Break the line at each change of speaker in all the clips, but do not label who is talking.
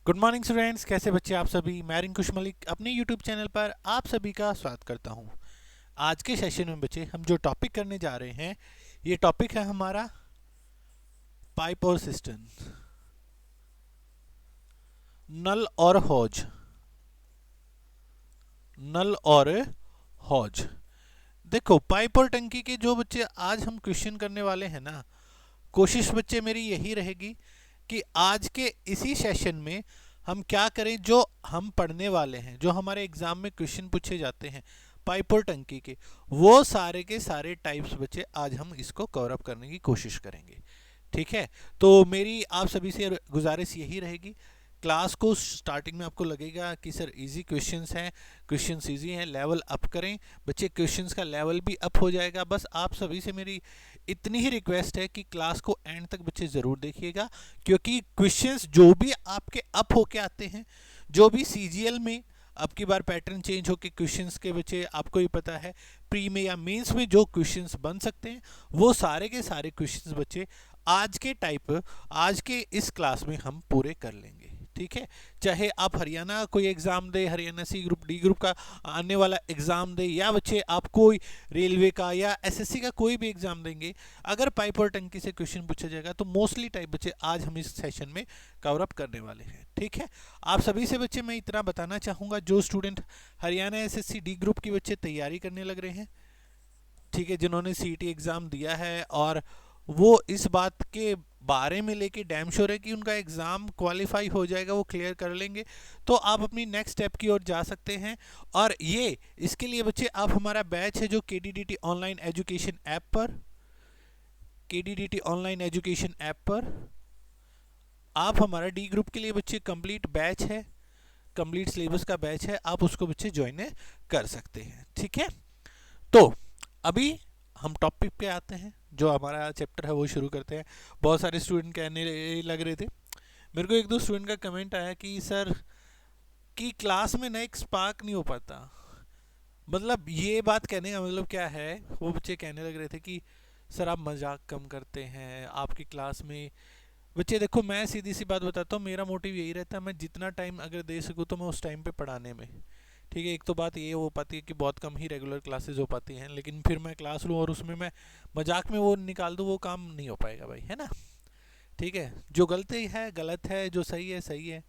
Good morning students, कैसे बच्चे आप सभी। मैं रिंकुश मलिक अपने यूट्यूब चैनल पर आप सभी का स्वागत करता हूं। आज के सेशन में बच्चे हम जो टॉपिक करने जा रहे हैं, ये टॉपिक है हमारा पाइप और सिस्टम, नल और हौज। नल और हौज, देखो पाइप और टंकी के जो बच्चे आज हम क्वेश्चन करने वाले हैं ना, कोशिश बच्चे मेरी यही रहेगी कि आज के इसी सेशन में हम क्या करें, जो हम पढ़ने वाले हैं, जो हमारे एग्जाम में क्वेश्चन पूछे जाते हैं पाइप और टंकी के, वो सारे के सारे टाइप्स बच्चे आज हम इसको कवर अप करने की कोशिश करेंगे। ठीक है, तो मेरी आप सभी से गुजारिश यही रहेगी, क्लास को स्टार्टिंग में आपको लगेगा कि सर इजी क्वेश्चंस हैं, क्वेश्चंस इजी हैं, लेवल अप करें बच्चे, क्वेश्चंस का लेवल भी अप हो जाएगा। बस आप सभी से मेरी इतनी ही रिक्वेस्ट है कि क्लास को एंड तक बच्चे ज़रूर देखिएगा, क्योंकि क्वेश्चंस जो भी आपके अप होके आते हैं, जो भी सीजीएल में अब की बार पैटर्न चेंज होके क्वेश्चंस के बच्चे, आपको ही पता है प्री में या मेंस में जो क्वेश्चंस बन सकते हैं, वो सारे के सारे क्वेश्चंस बच्चे आज के टाइप, आज के इस क्लास में हम पूरे कर लेंगे। ठीक है, चाहे आप हरियाणा कोई एग्जाम दे, Haryana C group D group का आने वाला एग्जाम दे, या बच्चे आप कोई रेलवे का या एसएससी का कोई भी एग्जाम देंगे, अगर पाइप और टंकी से क्वेश्चन पूछा जाएगा तो मोस्टली टाइप बच्चे आज हम इस सेशन में कवर अप करने वाले हैं। ठीक है, आप सभी से बच्चे मैं इतना बताना चाहूँगा, जो student Haryana SSC D group की बच्चे तैयारी करने लग रहे हैं, ठीक है, जिन्होंने सीईटी एग्ज़ाम दिया है और वो इस बात के बारे में लेके डैम श्योर है कि उनका एग्ज़ाम क्वालिफाई हो जाएगा, वो क्लियर कर लेंगे, तो आप अपनी नेक्स्ट स्टेप की ओर जा सकते हैं। और ये इसके लिए बच्चे आप हमारा बैच है जो केडीडीटी ऑनलाइन एजुकेशन ऐप पर, केडीडीटी ऑनलाइन एजुकेशन ऐप पर आप हमारा डी ग्रुप के लिए बच्चे कंप्लीट बैच है, कंप्लीट सिलेबस का बैच है, आप उसको बच्चे ज्वाइन कर सकते हैं। ठीक है, तो अभी हम टॉपिक पे आते हैं, जो हमारा चैप्टर है वो शुरू करते हैं। बहुत सारे स्टूडेंट कहने लग रहे थे, मेरे को एक दो स्टूडेंट का कमेंट आया कि सर की क्लास में ना एक स्पार्क नहीं हो पाता। मतलब ये बात कहने का मतलब क्या है, वो बच्चे कहने लग रहे थे कि सर आप मजाक कम करते हैं आपकी क्लास में। बच्चे देखो, मैं सीधी सी बात बताता हूँ, मेरा मोटिव यही रहता है, मैं जितना टाइम अगर दे सकूँ तो मैं उस टाइम पे पढ़ाने में। ठीक है, एक तो बात ये हो पाती है कि बहुत कम ही रेगुलर क्लासेस हो पाती हैं, लेकिन फिर मैं क्लास लूँ और उसमें मैं मजाक में वो निकाल दूँ, वो काम नहीं हो पाएगा भाई, है ना। ठीक है, जो गलती है गलत है, जो सही है सही है।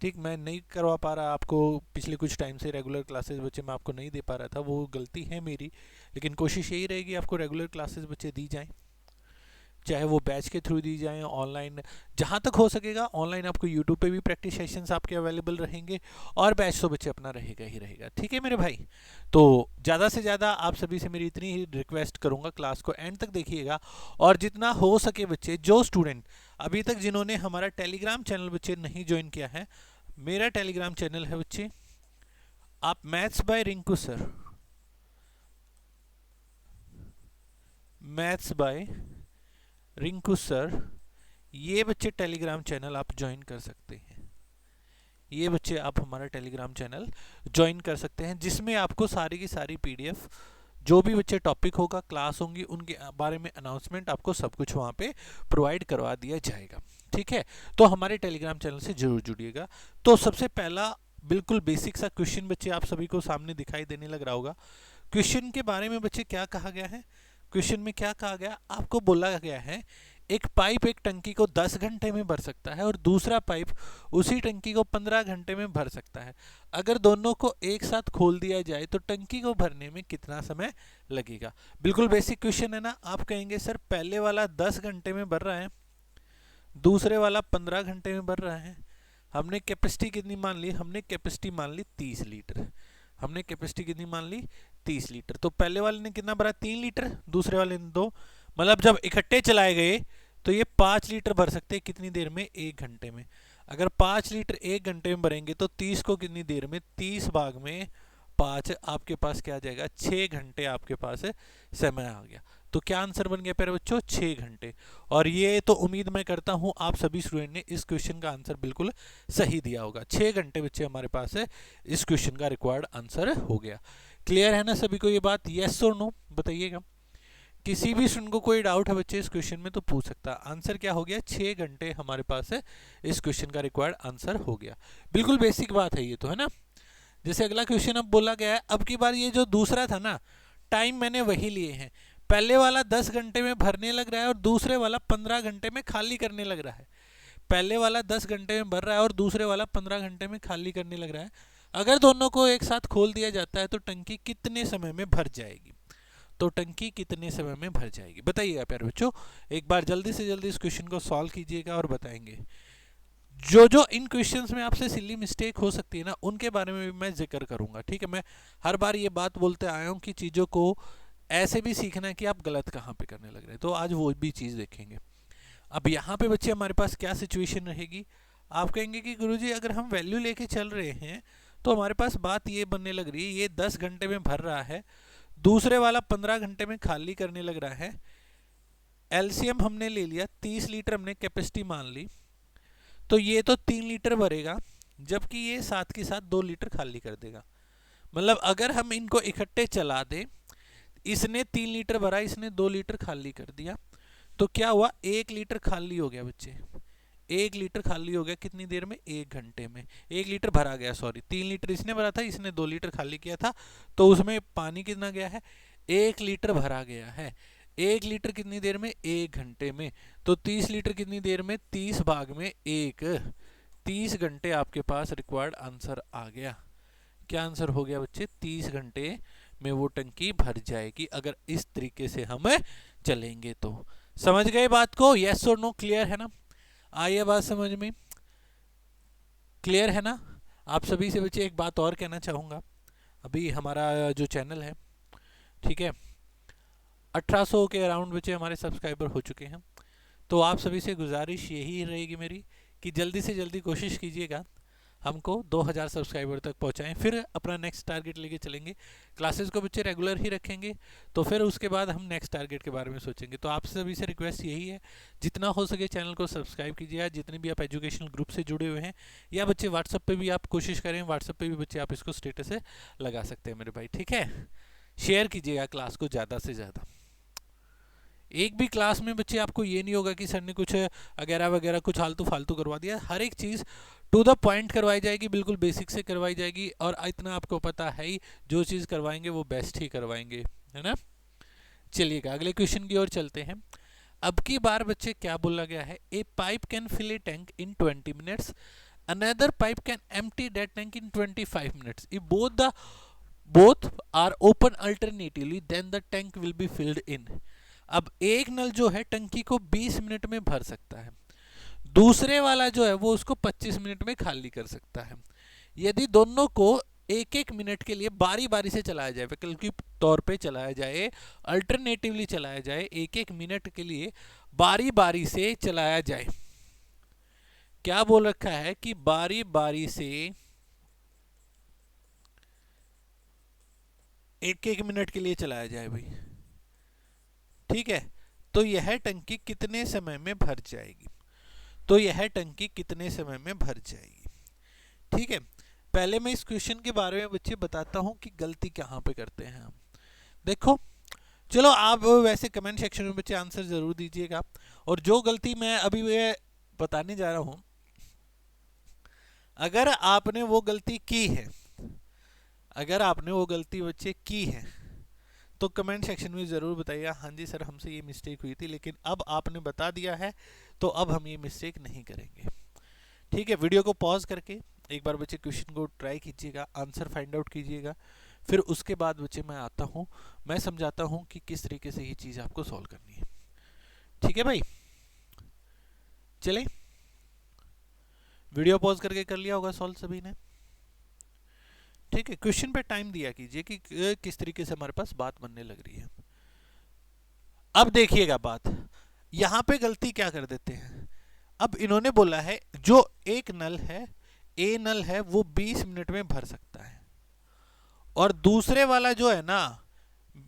ठीक, मैं नहीं करवा पा रहा आपको, पिछले कुछ टाइम से रेगुलर क्लासेस बच्चे मैं आपको नहीं दे पा रहा था, वो गलती है मेरी, लेकिन कोशिश यही रहेगी आपको रेगुलर क्लासेस बच्चे दी जाएँ, चाहे वो बैच के थ्रू दी जाएँ, ऑनलाइन जहाँ तक हो सकेगा। ऑनलाइन आपको यूट्यूब पे भी प्रैक्टिस सेशंस आपके अवेलेबल रहेंगे, और बैच तो बच्चे अपना रहेगा ही रहेगा। ठीक है मेरे भाई, तो ज़्यादा से ज़्यादा आप सभी से मेरी इतनी ही रिक्वेस्ट करूँगा, क्लास को एंड तक देखिएगा, और जितना हो सके बच्चे, जो स्टूडेंट अभी तक जिन्होंने हमारा टेलीग्राम चैनल बच्चे नहीं ज्वाइन किया है, मेरा टेलीग्राम चैनल है बच्चे, आप maths by Rinku sir, maths by Rinku sir, ये बच्चे टेलीग्राम चैनल आप ज्वाइन कर सकते हैं। ये बच्चे आप हमारा टेलीग्राम चैनल ज्वाइन कर सकते हैं, जिसमें आपको सारी की सारी पीडीएफ, जो भी बच्चे टॉपिक होगा, क्लास होंगी, उनके बारे में अनाउंसमेंट आपको सब कुछ वहाँ पे प्रोवाइड करवा दिया जाएगा। ठीक है, तो हमारे टेलीग्राम चैनल से जरूर जुड़िएगा। तो सबसे पहला बिल्कुल बेसिक सा क्वेश्चन बच्चे आप सभी को सामने दिखाई देने लग रहा होगा। क्वेश्चन के बारे में बच्चे क्या कहा गया है, क्वेश्चन में क्या कहा गया, आपको बोला गया है एक पाइप एक टंकी को 10 घंटे में भर सकता है और दूसरा पाइप उसी टंकी को 15 घंटे में भर सकता है। अगर दोनों को एक साथ खोल दिया जाए तो टंकी को भरने में कितना समय लगेगा। बिल्कुल बेसिक क्वेश्चन है ना। आप कहेंगे सर पहले वाला 10 घंटे में भर रहा है, दूसरे वाला 15 घंटे में भर रहा है, हमने कैपेसिटी कितनी मान ली, हमने कैपेसिटी मान ली 30 लीटर, हमने कैपेसिटी कितनी मान ली 30 लीटर। तो पहले वाले ने कितना भरा 3 लीटर, दूसरे वाले ने 2, मतलब जब इकट्ठे चलाए गए तो ये 5 लीटर भर सकते हैं कितनी देर में, 1 घंटे में। अगर 5 लीटर 1 घंटे में भरेंगे तो 30 को कितनी देर में, 30 भाग में 5, आपके पास क्या आ जाएगा, 6 घंटे आपके पास समय आ गया। तो क्या आंसर बन गया प्यारे बच्चों, 6 घंटे। और ये तो उम्मीद मैं करता हूं आप सभी स्टूडेंट ने इस क्वेश्चन का आंसर बिल्कुल सही दिया होगा। 6 घंटे बच्चे हमारे पास है, इस क्वेश्चन का रिक्वायर्ड आंसर हो गया। क्लियर है ना सभी को ये बात, येस और नो बताइएगा। किसी भी स्टूडेंट को कोई डाउट है बच्चे इस क्वेश्चन में तो पूछ सकता है। आंसर क्या हो गया, 6 घंटे हमारे पास है, इस क्वेश्चन का रिक्वायर्ड आंसर हो गया। बिल्कुल बेसिक बात है ये तो, है ना। जैसे अगला क्वेश्चन अब बोला गया है, अब की बार ये जो दूसरा था ना, टाइम मैंने वही लिए हैं। पहले वाला 10 घंटे में भरने लग रहा है और दूसरे वाला 15 घंटे में खाली करने लग रहा है। पहले वाला 10 घंटे में भर रहा है और दूसरे वाला 15 घंटे में खाली करने लग रहा है। अगर दोनों को एक साथ खोल दिया जाता है तो टंकी कितने समय में भर जाएगी, तो टंकी कितने समय में भर जाएगी, बताइएगा प्यारे बच्चों। एक बार जल्दी से जल्दी इस क्वेश्चन को सॉल्व कीजिएगा और बताएंगे। जो जो इन क्वेश्चंस में आपसे सिली मिस्टेक हो सकती है ना, उनके बारे में भी मैं जिक्र करूंगा, ठीक है। मैं हर बार ये बात बोलते आया हूँ कि चीज़ों को ऐसे भी सीखना है कि आप गलत कहाँ पे करने लग रहे हैं, तो आज वो भी चीज़ देखेंगे। अब यहाँ पे बच्चे हमारे पास क्या सिचुएशन रहेगी, आप कहेंगे कि गुरुजी अगर हम वैल्यू लेके चल रहे हैं तो हमारे पास बात ये बनने लग रही है, ये 10 घंटे में भर रहा है, दूसरे वाला 15 घंटे में खाली करने लग रहा है। एलसीएम हमने ले लिया, 30 लीटर हमने कैपेसिटी मान ली, तो ये तो 3 लीटर भरेगा, जबकि ये साथ के साथ 2 लीटर खाली कर देगा। मतलब अगर हम इनको इकट्ठे चला दें, इसने 3 लीटर भरा, इसने 2 लीटर खाली कर दिया, तो क्या हुआ, 1 लीटर खाली हो गया बच्चे। 1 लीटर खाली हो गया कितनी देर में, 1 घंटे में। 1 लीटर भरा गया, सॉरी 3 लीटर इसने भरा था, इसने 2 लीटर खाली किया था, तो उसमें पानी कितना गया है, 1 लीटर भरा गया है। 1 लीटर कितनी देर में, 1 घंटे में। तो 30 लीटर कितनी देर में, 30 भाग में 1, 30 घंटे आपके पास रिक्वायर्ड आंसर आ गया। क्या आंसर हो गया बच्चे, 30 घंटे में वो टंकी भर जाएगी अगर इस तरीके से हम चलेंगे तो। समझ गए बात को, यस और नो, क्लियर है ना। आइए बात समझ में, क्लियर है ना। आप सभी से बच्चे एक बात और कहना चाहूँगा, अभी हमारा जो चैनल है, ठीक है, 1800 के अराउंड बच्चे हमारे सब्सक्राइबर हो चुके हैं। तो आप सभी से गुजारिश यही रहेगी मेरी कि जल्दी से जल्दी कोशिश कीजिएगा हमको 2000 सब्सक्राइबर तक पहुंचाएं, फिर अपना नेक्स्ट टारगेट लेके चलेंगे। क्लासेस को बच्चे रेगुलर ही रखेंगे, तो फिर उसके बाद हम नेक्स्ट टारगेट के बारे में सोचेंगे। तो आप सभी से रिक्वेस्ट यही है, जितना हो सके चैनल को सब्सक्राइब कीजिए। जितने भी आप एजुकेशनल ग्रुप से जुड़े हुए हैं, या बच्चे व्हाट्सअप पे भी आप कोशिश करें, व्हाट्सअप पे भी बच्चे आप इसको स्टेटस से लगा सकते हैं मेरे भाई, ठीक है। शेयर कीजिएगा क्लास को ज़्यादा से ज़्यादा। एक भी क्लास में बच्चे आपको ये नहीं होगा कि सर ने कुछ वगैरह वगैरह कुछ फालतू फालतू करवा दिया। हर एक चीज़ टू द पॉइंट करवाई जाएगी, बिल्कुल बेसिक से करवाई जाएगी, और इतना आपको पता है ही, जो चीज़ करवाएंगे वो बेस्ट ही करवाएंगे, है ना। चलिएगा अगले क्वेश्चन की ओर चलते हैं। अब की बार बच्चे क्या बोला गया है, a pipe can fill a tank in 20 minutes, another pipe can empty that tank in 25 minutes. If both are open alternatively then the tank will be filled in। अब एक नल जो है टंकी को 20 मिनट में भर सकता है, दूसरे वाला जो है वो उसको 25 मिनट में खाली कर सकता है। यदि दोनों को एक एक मिनट के लिए बारी बारी से चलाया जाए, वैकल्पिक तौर पे चलाया जाए, अल्टरनेटिवली चलाया जाए, एक एक मिनट के लिए बारी बारी से चलाया जाए। क्या बोल रखा है कि बारी बारी से एक एक मिनट के लिए चलाया जाए भाई, ठीक है। तो यह टंकी कितने समय में भर जाएगी, तो यह टंकी कितने समय में भर जाएगी, ठीक है। पहले मैं इस क्वेश्चन के बारे में बच्चे बताता हूं कि गलती कहां पे करते हैं हम। देखो, चलो आप वैसे कमेंट सेक्शन में बच्चे आंसर जरूर दीजिएगा, और जो गलती मैं अभी बताने जा रहा हूं, अगर आपने वो गलती की है, अगर आपने वो गलती बच्चे की है, तो कमेंट सेक्शन में ज़रूर बताइए, हाँ जी सर हमसे ये मिस्टेक हुई थी, लेकिन अब आपने बता दिया है तो अब हम ये मिस्टेक नहीं करेंगे, ठीक है। वीडियो को पॉज करके एक बार बच्चे क्वेश्चन को ट्राई कीजिएगा, आंसर फाइंड आउट कीजिएगा, फिर उसके बाद बच्चे मैं आता हूँ, मैं समझाता हूँ कि किस तरीके से ये चीज़ आपको सॉल्व करनी है, ठीक है भाई। चले, वीडियो पॉज करके कर लिया होगा सॉल्व सभी ने, ठीक है। क्वेश्चन पे टाइम दिया कीजिए कि किस तरीके से हमारे पास बात बनने लग रही है। अब देखिएगा बात, यहां पे गलती क्या कर देते हैं। अब इन्होंने बोला है जो एक नल है, ए नल है, वो 20 मिनट में भर सकता है, और दूसरे वाला जो है ना,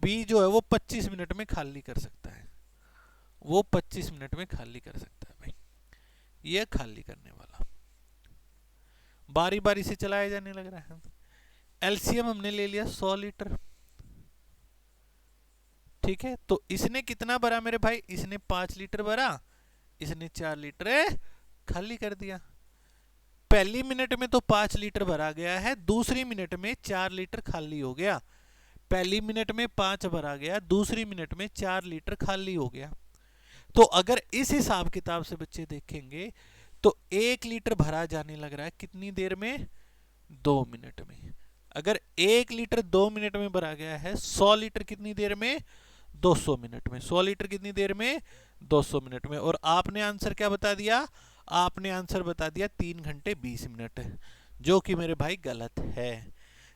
बी जो है वो 25 मिनट में खाली कर सकता है, वो 25 मिनट में खाली कर सकता है भाई। ये खाली करने वाला बारी बारी से चलाया जाने लग रहा है। एलसीएम हमने ले लिया 100 लीटर, ठीक है, तो इसने कितना भरा मेरे भाई, इसने 5 लीटर भरा, इसने 4 लीटर खाली कर दिया। पहली मिनट में तो 5 लीटर भरा गया है, दूसरी मिनट में 4 लीटर खाली हो गया। पहली मिनट में 5 भरा गया, दूसरी मिनट में 4 लीटर खाली हो गया। तो अगर इस हिसाब किताब से बच्चे देखेंगे तो 1 लीटर भरा जाने लग रहा है कितनी देर में, 2 मिनट में। अगर 1 लीटर 2 मिनट में भरा गया है, 100 लीटर कितनी देर में, 200 मिनट में। 100 लीटर कितनी देर में, 200 मिनट में। और आपने आंसर क्या बता दिया, आपने आंसर बता दिया 3 घंटे 20 मिनट, जो कि मेरे भाई गलत है।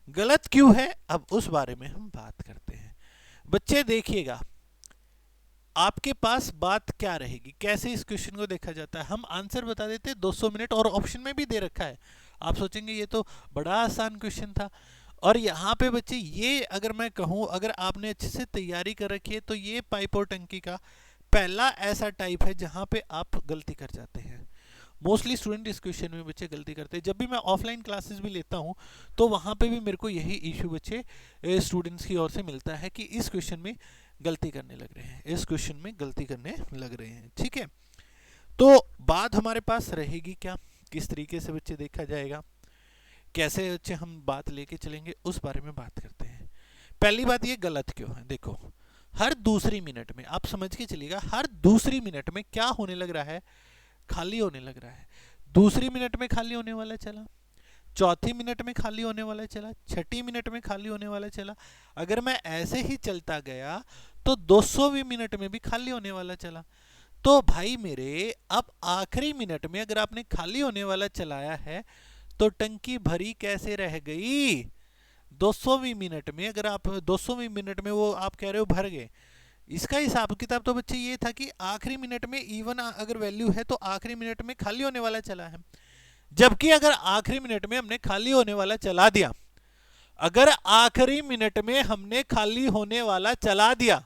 गलत क्यों है, अब उस बारे में हम बात करते हैं। बच्चे देखिएगा, आपके पास बात क्या रहेगी, कैसे इस क्वेश्चन को देखा जाता है। हम आंसर बता देते 200 मिनट, और ऑप्शन में भी दे रखा है। आप सोचेंगे ये तो बड़ा आसान क्वेश्चन था। और यहाँ पे बच्चे ये अगर मैं कहूँ, अगर आपने अच्छे से तैयारी कर रखी है, तो ये पाइप और टंकी का पहला ऐसा टाइप है जहाँ पे आप गलती कर जाते हैं। मोस्टली स्टूडेंट इस क्वेश्चन में बच्चे गलती करते हैं। जब भी मैं ऑफलाइन क्लासेस भी लेता हूँ तो वहाँ पे भी मेरे को यही इशू बच्चे स्टूडेंट्स की ओर से मिलता है कि इस क्वेश्चन में गलती करने लग रहे हैं, इस क्वेश्चन में गलती करने लग रहे हैं। ठीक है, तो बात हमारे पास रहेगी क्या, किस तरीके से बच्चे देखा जाएगा, कैसे बच्चे हम बात लेके चलेंगे, उस बारे में बात करते हैं। पहली बात ये गलत क्यों है, देखो हर दूसरी मिनट में, आप समझ के चलिएगा, हर दूसरी मिनट में क्या होने लग रहा है, खाली होने लग रहा है। दूसरी मिनट में खाली होने वाला चला, चौथी मिनट में खाली होने वाला चला, छठी मिनट में खाली होने वाला चला। अगर मैं ऐसे ही चलता गया तो 200वीं मिनट में भी खाली होने वाला चला। तो भाई मेरे, अब आखिरी मिनट में अगर आपने खाली होने वाला चलाया है तो टंकी भरी कैसे रह गई, 200वीं मिनट में। अगर आप 200वीं मिनट में वो आप कह रहे हो भर गए, इसका हिसाब किताब तो बच्चे ये था कि आखिरी मिनट में इवन अगर वैल्यू है तो आखिरी मिनट में खाली होने वाला चला है। जबकि अगर आखिरी मिनट में हमने खाली होने वाला चला दिया, अगर आखिरी मिनट में हमने खाली होने वाला चला दिया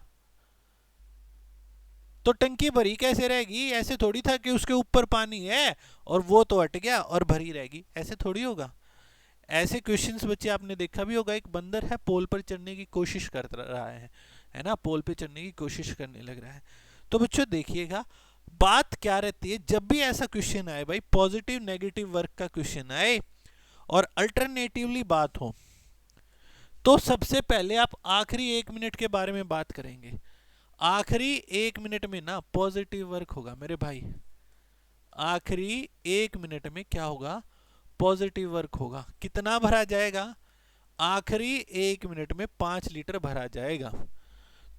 तो टंकी भरी कैसे रहेगी। ऐसे थोड़ी था कि उसके ऊपर पानी है और वो तो हट गया और भरी रहेगी, ऐसे थोड़ी होगा। ऐसे क्वेश्चंस बच्चे आपने देखा भी होगा, एक बंदर है पोल पर चढ़ने की कोशिश कर रहा है ना, पोल पे चढ़ने की कोशिश करने लग रहा है। तो बच्चों देखिएगा, बात क्या रहती है, जब भी ऐसा क्वेश्चन आए भाई, पॉजिटिव नेगेटिव वर्क का क्वेश्चन आए और अल्टरनेटिवली बात हो, तो सबसे पहले आप आखिरी 1 मिनट के बारे में बात करेंगे। आखिरी 1 मिनट में ना पॉजिटिव वर्क होगा मेरे भाई, आखिरी 1 मिनट में क्या होगा, पॉजिटिव वर्क होगा। कितना भरा जाएगा, आखिरी 1 मिनट में 5 लीटर भरा जाएगा।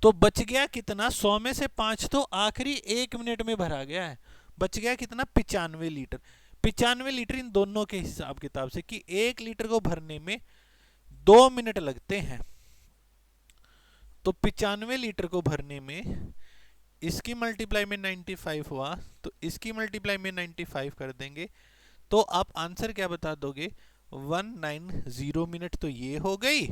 तो बच गया कितना, 100 में से 5 तो आखिरी 1 मिनट में भरा गया है, बच गया कितना, 95 लीटर। 95 लीटर इन दोनों के हिसाब किताब से, कि 1 लीटर को भरने में 2 मिनट लगते हैं। तो 95 लीटर को भरने में इसकी मल्टीप्लाई में 95 हुआ, तो इसकी मल्टीप्लाई में 95 कर देंगे, तो आप आंसर क्या बता दोगे, 190 मिनट। तो ये हो गई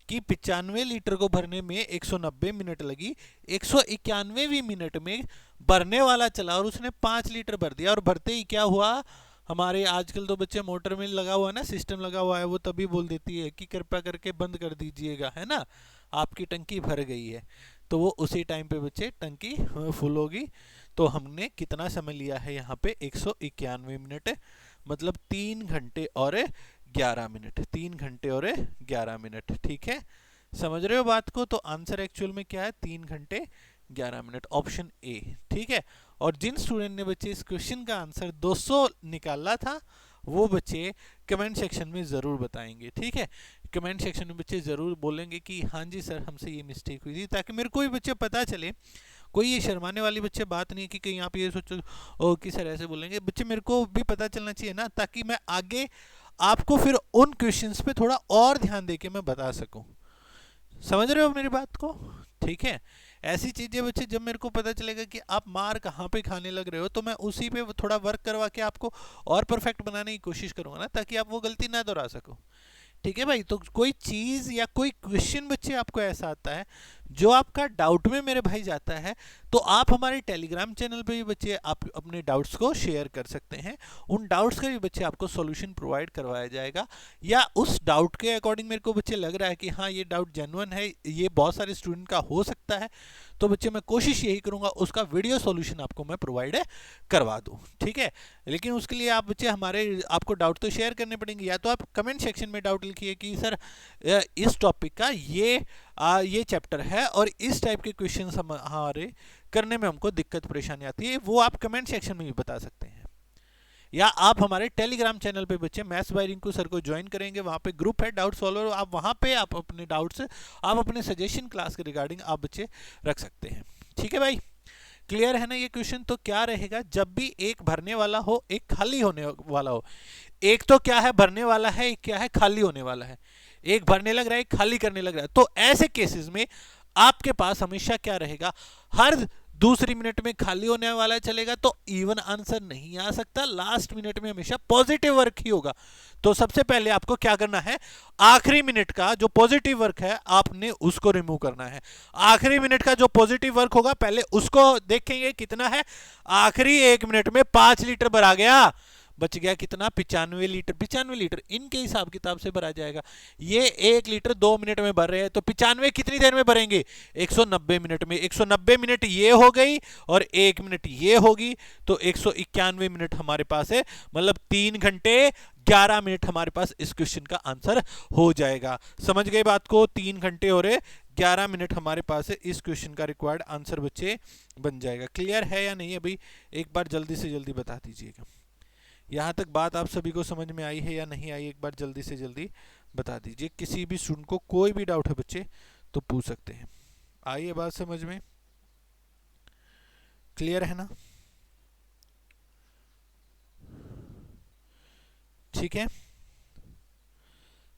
कि 95 लीटर को भरने में 190 मिनट लगी, 191वीं मिनट में भरने वाला चला और उसने 5 लीटर भर दिया। और भरते ही क्या हुआ, हमारे आजकल तो बच्चे मोटर में लगा हुआ ना, सिस्टम लगा हुआ है, वो तभी बोल देती है कि कृपया करके बंद कर दीजिएगा, है ना, आपकी टंकी भर गई है। तो वो उसी टाइम पे बच्चे टंकी फुल होगी। तो हमने कितना समय लिया है यहाँ पे, 191 मिनट, मतलब 3 घंटे और 11 मिनट, 3 घंटे और 11 मिनट। ठीक है, समझ रहे हो बात को। तो आंसर एक्चुअल में क्या है, 3 घंटे 11 मिनट, ऑप्शन ए। ठीक है, और जिन स्टूडेंट ने बच्चे इस क्वेश्चन का आंसर 200 निकाला था, वो बच्चे कमेंट सेक्शन में ज़रूर बताएंगे। ठीक है, कमेंट सेक्शन में बच्चे ज़रूर बोलेंगे कि हाँ जी सर, हमसे ये मिस्टेक हुई थी, ताकि मेरे को भी बच्चे पता चले। कोई ये शर्माने वाली बच्चे बात नहीं है कि कहीं आप ये सोचो ओ कि सर ऐसे बोलेंगे, बच्चे मेरे को भी पता चलना चाहिए ना, ताकि मैं आगे आपको फिर उन क्वेश्चंस पे थोड़ा और ध्यान देके मैं बता सकूं। समझ रहे हो मेरी बात को। ठीक है, ऐसी चीजें बच्चे जब मेरे को पता चलेगा कि आप मार कहाँ पे खाने लग रहे हो, तो मैं उसी पे थोड़ा वर्क करवा के आपको और परफेक्ट बनाने की कोशिश करूंगा ना, ताकि आप वो गलती ना दोहरा सको। ठीक है भाई। तो कोई चीज या कोई क्वेश्चन बच्चे आपको ऐसा आता है जो आपका डाउट में मेरे भाई जाता है, तो आप हमारे टेलीग्राम चैनल पे भी बच्चे आप अपने डाउट्स को शेयर कर सकते हैं। उन डाउट्स का भी बच्चे आपको सॉल्यूशन प्रोवाइड करवाया जाएगा, या उस डाउट के अकॉर्डिंग मेरे को बच्चे लग रहा है कि हाँ ये डाउट जेन्युइन है, ये बहुत सारे स्टूडेंट का हो सकता है, तो बच्चे मैं कोशिश यही करूंगा उसका वीडियो सॉल्यूशन आपको मैं प्रोवाइड करवा दूं। ठीक है, लेकिन उसके लिए आप बच्चे हमारे आपको डाउट तो शेयर करने पड़ेंगे, या तो आप कमेंट सेक्शन में डाउट लिखिए कि सर इस टॉपिक का ये चैप्टर है और इस टाइप के क्वेश्चन हमारे करने में हमको दिक्कत परेशानी आती है, वो आप कमेंट सेक्शन में भी बता सकते हैं। या आप हमारे टेलीग्राम चैनल पे बच्चे मैथ्स बाय रिंकू सर को ज्वाइन करेंगे, वहां पे ग्रुप है डाउट सॉल्वर, आप वहां पे आप अपने डाउट्स आप अपने सजेशन क्लास के रिगार्डिंग आप बच्चे रख सकते हैं। ठीक है भाई, क्लियर है ना ये क्वेश्चन? तो क्या रहेगा, जब भी एक भरने वाला हो एक खाली होने वाला हो, एक तो क्या है भरने वाला है, एक क्या है खाली होने वाला है, एक भरने लग रहा है एक खाली करने लग रहा है, तो ऐसे केसेस में आपके पास हमेशा क्या रहेगा, हर दूसरी मिनट में खाली होने वाला चलेगा, तो इवन आंसर नहीं आ सकता, लास्ट मिनट में हमेशा पॉजिटिव वर्क ही होगा। तो सबसे पहले आपको क्या करना है, आखिरी मिनट का जो पॉजिटिव वर्क है आपने उसको रिमूव करना है। आखिरी मिनट का जो पॉजिटिव वर्क होगा पहले उसको देखेंगे कितना है, आखिरी 1 मिनट में 5 लीटर भरा गया, बच गया कितना, 95 लीटर। 95 लीटर इनके हिसाब किताब से भरा जाएगा, ये 1 लीटर 2 मिनट में भर रहे हैं, तो 95 कितनी देर में भरेंगे, 190 मिनट में। 190 मिनट ये हो गई और 1 मिनट ये होगी, तो 191 मिनट हमारे पास है, मतलब 3 घंटे 11 मिनट हमारे पास इस क्वेश्चन का आंसर हो जाएगा। समझ गए बात को, 3 घंटे हो रहे 11 मिनट हमारे पास है, इस क्वेश्चन का रिक्वायर्ड आंसर बच्चे बन जाएगा। क्लियर है या नहीं अभी, एक बार जल्दी से जल्दी बता दीजिएगा। यहाँ तक बात आप सभी को समझ में आई है या नहीं आई, एक बार जल्दी से जल्दी बता दीजिए। किसी भी स्टूडेंट को कोई भी डाउट है बच्चे तो पूछ सकते हैं। आई है बात समझ में, क्लियर है ना? ठीक है,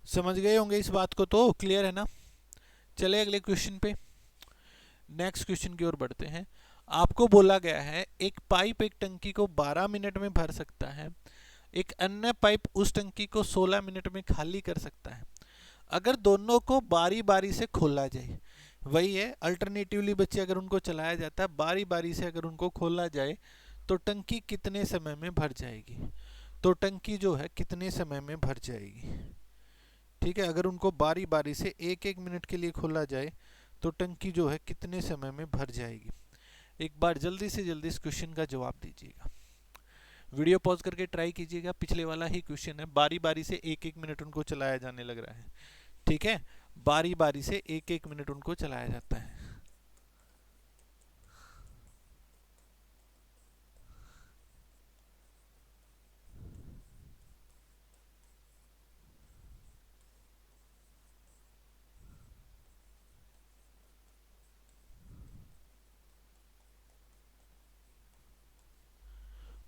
समझ गए होंगे इस बात को, तो क्लियर है ना? चले अगले क्वेश्चन पे, नेक्स्ट क्वेश्चन की ओर बढ़ते हैं। आपको बोला गया है एक पाइप एक टंकी को 12 मिनट में भर सकता है, एक अन्य पाइप उस टंकी को 16 मिनट में खाली कर सकता है। अगर दोनों को बारी बारी से खोला जाए, वही है अल्टरनेटिवली बच्चे, अगर उनको चलाया जाता है बारी बारी से, अगर उनको खोला जाए तो टंकी कितने समय में भर जाएगी? तो टंकी जो है कितने समय में भर जाएगी? ठीक है, अगर उनको बारी बारी से 1-1 मिनट के लिए खोला जाए तो टंकी जो है कितने समय में भर जाएगी? एक बार जल्दी से जल्दी इस क्वेश्चन का जवाब दीजिएगा। वीडियो पॉज करके ट्राई कीजिएगा, पिछले वाला ही क्वेश्चन है, बारी बारी से 1-1 मिनट उनको चलाया जाने लग रहा है। ठीक है, बारी बारी से 1-1 मिनट उनको चलाया जाता है।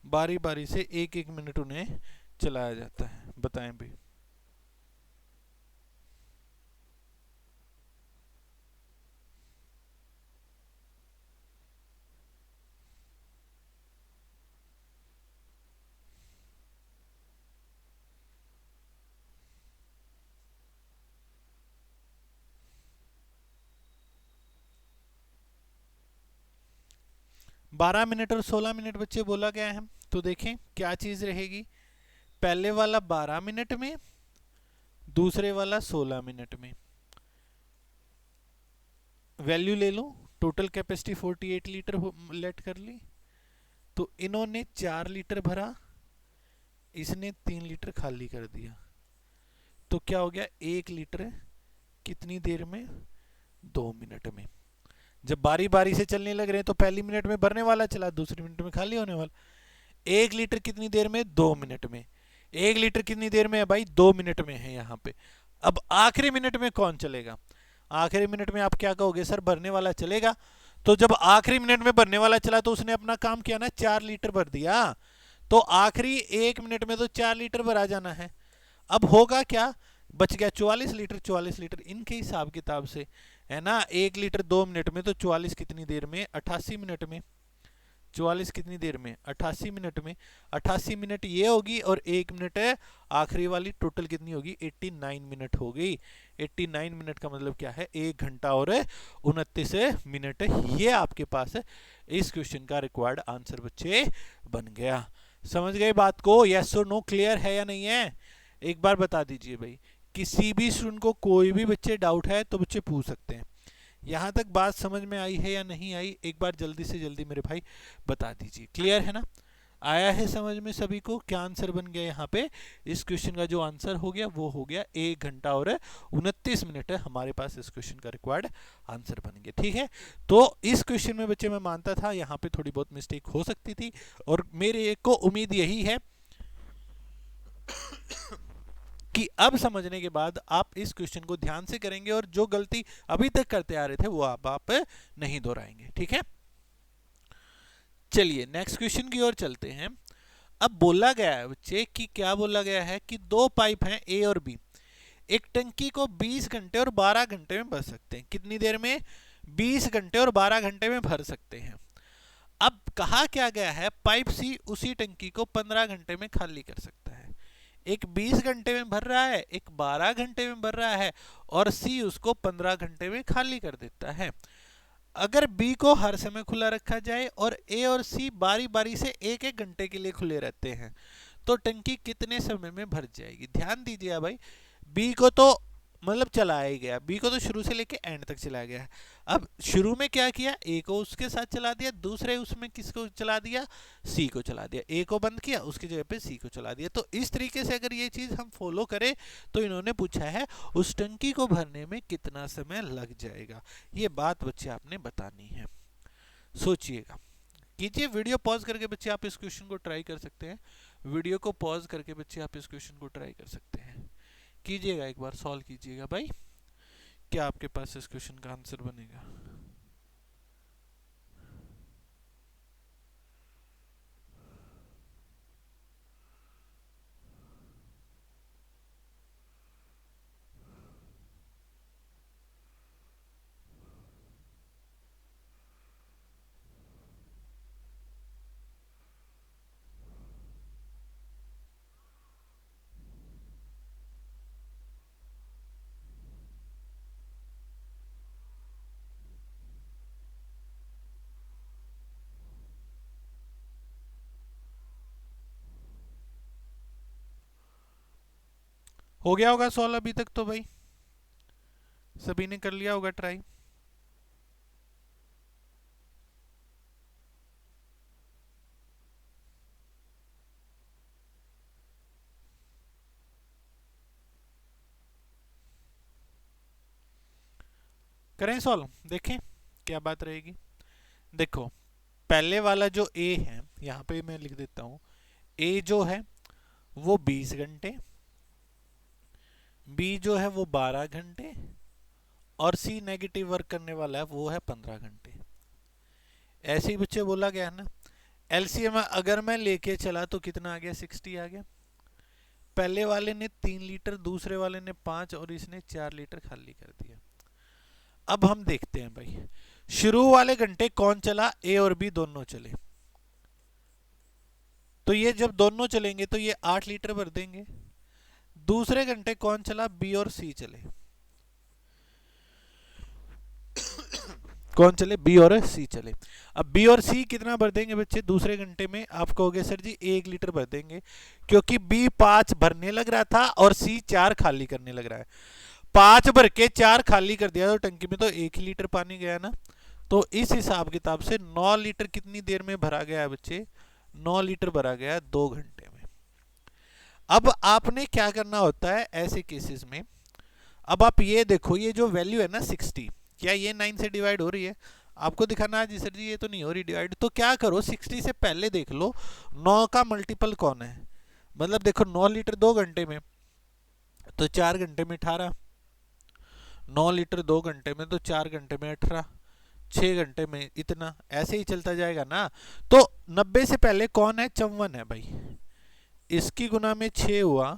बारी बारी से 1-1 मिनट उन्हें चलाया जाता है, बताएं भी। बारह मिनट और 16 मिनट बच्चे बोला गया है, तो देखें क्या चीज रहेगी। पहले वाला 12 मिनट में, दूसरे वाला 16 मिनट में। वैल्यू ले लो, टोटल कैपेसिटी 48 लीटर लेट कर ली, तो इन्होंने 4 लीटर भरा, इसने 3 लीटर खाली कर दिया, तो क्या हो गया, 1 लीटर कितनी देर में, 2 मिनट में। जब बारी बारी से चलने लग रहे हैं तो पहली मिनट में भरने वाला चला, दूसरी मिनट में खाली होने वाला। 1 लीटर कितनी देर में, 2 मिनट में। 1 लीटर कितनी देर में है भाई, 2 मिनट में है यहाँ पे। अब आखिरी मिनट में कौन चलेगा? आखिरी मिनट में आप क्या कहोगे, सर भरने वाला चलेगा। तो जब आखिरी मिनट में भरने वाला चला तो उसने अपना काम किया ना, 4 लीटर भर दिया, तो आखिरी 1 मिनट में तो 4 लीटर भरा जाना है। अब होगा क्या, बच गया 44 लीटर। 44 लीटर इनके हिसाब किताब से है ना, 1 लीटर 2 मिनट में, तो 44 कितनी देर में, 88 मिनट में। 44 कितनी देर में, 88 मिनट में। 88 मिनट ये होगी और 1 मिनट है आखिरी वाली, टोटल कितनी होगी, 89 मिनट हो गई। 89 मिनट का मतलब क्या है, 1 घंटा और 29 मिनट। ये आपके पास इस क्वेश्चन का रिक्वायर्ड आंसर बच्चे बन गया। समझ गए बात को, यस और नो क्लियर है या नहीं है, एक बार बता दीजिए भाई। किसी भी स्टूडेंट को कोई भी बच्चे डाउट है तो बच्चे पूछ सकते हैं। यहां तक बात समझ में आई है या नहीं आई, एक बार जल्दी से जल्दी मेरे भाई बता दीजिए। क्लियर है ना, आया है समझ में सभी को, क्या आंसर बन गया यहाँ पे। इस क्वेश्चन का जो आंसर हो गया वो हो गया 1 घंटा और 29 मिनट है हमारे पास इस क्वेश्चन का रिक्वायर्ड आंसर बन गया। ठीक है, तो इस क्वेश्चन में बच्चे मैं मानता था यहाँ पे थोड़ी बहुत मिस्टेक हो सकती थी, और मेरे को उम्मीद यही है कि अब समझने के बाद आप इस क्वेश्चन को ध्यान से करेंगे और जो गलती अभी तक करते आ रहे थे वो आप नहीं दोहराएंगे। ठीक है, चलिए नेक्स्ट क्वेश्चन की ओर चलते हैं। अब बोला गया है बच्चे कि क्या बोला गया है कि दो पाइप हैं ए और बी, एक टंकी को 20 घंटे और 12 घंटे में भर सकते हैं। कितनी देर में, 20 घंटे और 12 घंटे में भर सकते हैं। अब कहा क्या गया है, पाइप सी उसी टंकी को 15 घंटे में खाली कर सकता है। एक 20 घंटे में भर रहा है, एक 12 घंटे में भर रहा है, और सी उसको 15 घंटे में खाली कर देता है। अगर बी को हर समय खुला रखा जाए और ए और सी बारी बारी से एक एक घंटे के लिए खुले रहते हैं, तो टंकी कितने समय में भर जाएगी। ध्यान दीजिए भाई, बी को तो मतलब चलाया ही गया, बी को तो शुरू से लेके एंड तक चलाया गया। अब शुरू में क्या किया, ए को उसके साथ चला दिया, दूसरे उसमें किसको चला दिया, सी को चला दिया। ए को बंद किया, उसकी जगह पे सी को चला दिया। तो इस तरीके से अगर ये चीज हम फॉलो करें तो इन्होंने पूछा है उस टंकी को भरने में कितना समय लग जाएगा। ये बात बच्चे आपने बतानी है, सोचिएगा, कीजिए। वीडियो पॉज करके बच्चे आप इस क्वेश्चन को ट्राई कर सकते हैं। वीडियो को पॉज करके बच्चे आप इस क्वेश्चन को ट्राई कर सकते हैं, कीजिएगा, एक बार सॉल्व कीजिएगा भाई, क्या आपके पास इस क्वेश्चन का आंसर बनेगा। हो गया होगा सॉल्व अभी तक तो भाई, सभी ने कर लिया होगा ट्राई। करें सॉल्व, देखें क्या बात रहेगी। देखो पहले वाला जो ए है, यहां पे मैं लिख देता हूं, ए जो है वो 20 घंटे, बी जो है वो 12 घंटे, और सी नेगेटिव वर्क करने वाला है वो है 15 घंटे। ऐसे ही बच्चे बोला गया ना, एलसीएम अगर मैं लेके चला तो कितना आ गया, 60 आ गया। पहले वाले ने 3 लीटर, दूसरे वाले ने 5, और इसने 4 लीटर खाली कर दिया। अब हम देखते हैं भाई, शुरू वाले घंटे कौन चला, ए और बी दोनों चले, तो ये जब दोनों चलेंगे तो ये 8 लीटर भर देंगे। दूसरे घंटे कौन चला, बी और सी चले, कौन चले, बी और सी चले। अब बी और सी कितना भर देंगे बच्चे दूसरे घंटे में, आप कहोगे सर जी 1 लीटर भर देंगे, क्योंकि बी 5 भरने लग रहा था और सी 4 खाली करने लग रहा है। 5 भर के 4 खाली कर दिया तो टंकी में तो 1 ही लीटर पानी गया ना। तो इस हिसाब किताब से 9 लीटर कितनी देर में भरा गया है बच्चे, 9 लीटर भरा गया 2 घंटे में। अब आपने क्या करना होता है ऐसे केसेस में, अब आप ये देखो, ये जो वैल्यू है ना 60, क्या ये 9 से डिवाइड हो रही है, आपको दिखाना है जी सर जी ये तो नहीं हो रही डिवाइड, तो क्या करो 60 से पहले देख लो 9 का मल्टीपल कौन है, मतलब देखो 9 लीटर 2 घंटे में तो 4 घंटे में 18, 9 लीटर 2 घंटे में तो 4 घंटे में 18, 6 घंटे में इतना, ऐसे ही चलता जाएगा ना। तो 90 से पहले कौन है, 54 है भाई, इसकी गुना में 6 हुआ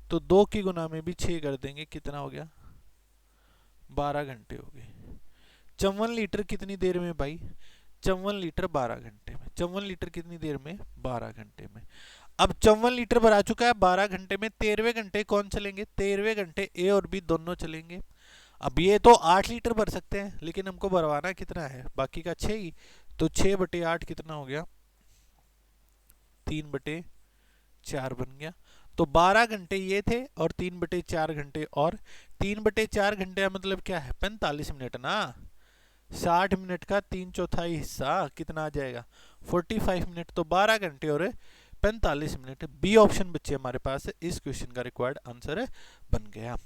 तो 2 की गुना में भी 6 कर देंगे, कितना हो गया, 12 घंटे हो गए। 54 लीटर कितनी देर में भाई, 54 लीटर 12 घंटे में। 54 लीटर कितनी देर में? 12 घंटे में। अब 54 लीटर भरा चुका है 12 घंटे में। 13वें घंटे कौन चलेंगे? 13वें घंटे ए और बी दोनों चलेंगे। अब ये तो 8 लीटर भर सकते हैं, लेकिन हमको भरवाना कितना है? बाकी का 6 ही। तो 6/8 कितना हो गया? 3/4 बन गया। तो 12 घंटे ये थे और 3/4 घंटे, और 3/4 घंटे का मतलब क्या है? 45 मिनट ना। 60 मिनट का 3/4 हिस्सा कितना आ जाएगा? 45 मिनट। तो 12 घंटे और 45 मिनट। बी ऑप्शन बच्चे हमारे पास इस क्वेश्चन का रिक्वायर्ड आंसर बन गया।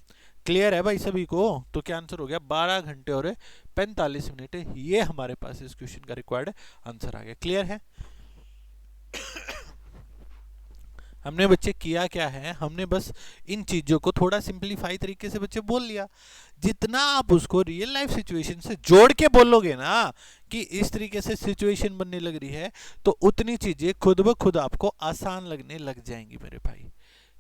क्लियर है भाई सभी को? तो क्या आंसर हो गया? 12 घंटे और 45 मिनट। ये हमारे पास इस क्वेश्चन का रिक्वायर्ड आंसर आ गया। क्लियर है? हमने बच्चे किया क्या है, हमने बस इन चीजों को थोड़ा सिंपलीफाई तरीके से बच्चे बोल लिया। जितना आप उसको रियल लाइफ सिचुएशन से जोड़ के बोलोगे ना कि इस तरीके से सिचुएशन बनने लग रही है, तो उतनी चीजें खुद ब खुद आपको आसान लगने लग जाएंगी मेरे भाई।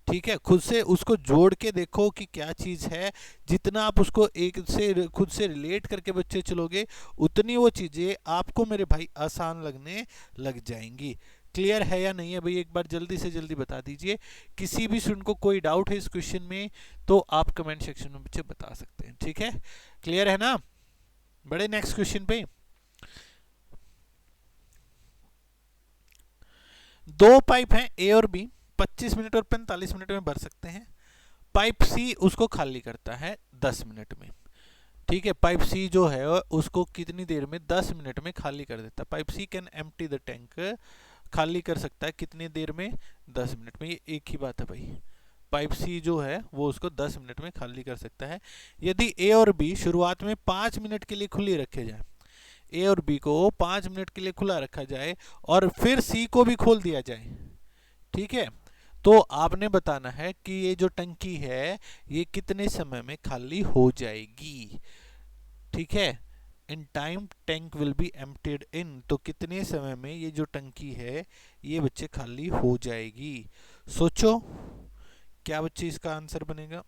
ठीक है, खुद से उसको जोड़ के देखो कि क्या चीज है। जितना आप उसको एक से खुद से रिलेट करके बच्चे चलोगे, उतनी वो चीजें आपको मेरे भाई आसान लगने लग जाएंगी। क्लियर है या नहीं है भाई? एक बार जल्दी से जल्दी बता दीजिए। किसी भी स्टूडेंट को कोई डाउट है इस क्वेश्चन में तो आप कमेंट सेक्शन में बच्चे बता सकते हैं। ठीक है, क्लियर है ना? बड़े नेक्स्ट क्वेश्चन पे। दो पाइप हैं ए और बी, 25 मिनट और 45 मिनट में भर सकते हैं। पाइप सी उसको खाली करता है 10 मिनट में। ठीक है, पाइप सी जो है उसको कितनी देर में? 10 मिनट में खाली कर देता है। Pipe C can empty the tank, खाली कर सकता है कितनी देर में? 10 मिनट में। ये एक ही बात है भाई। पाइप सी जो है वो उसको 10 मिनट में खाली कर सकता है। यदि ए और बी शुरुआत में 5 मिनट के लिए खुली रखे जाए, ए और बी को 5 मिनट के लिए खुला रखा जाए और फिर सी को भी खोल दिया जाए, ठीक है, तो आपने बताना है कि ये जो टंकी है ये कितने समय में खाली हो जाएगी। ठीक है, in time tank will be emptied in, तो कितने समय में ये जो टंकी है ये बच्चे खाली हो जाएगी। सोचो क्या बच्चे इसका आंसर बनेगा?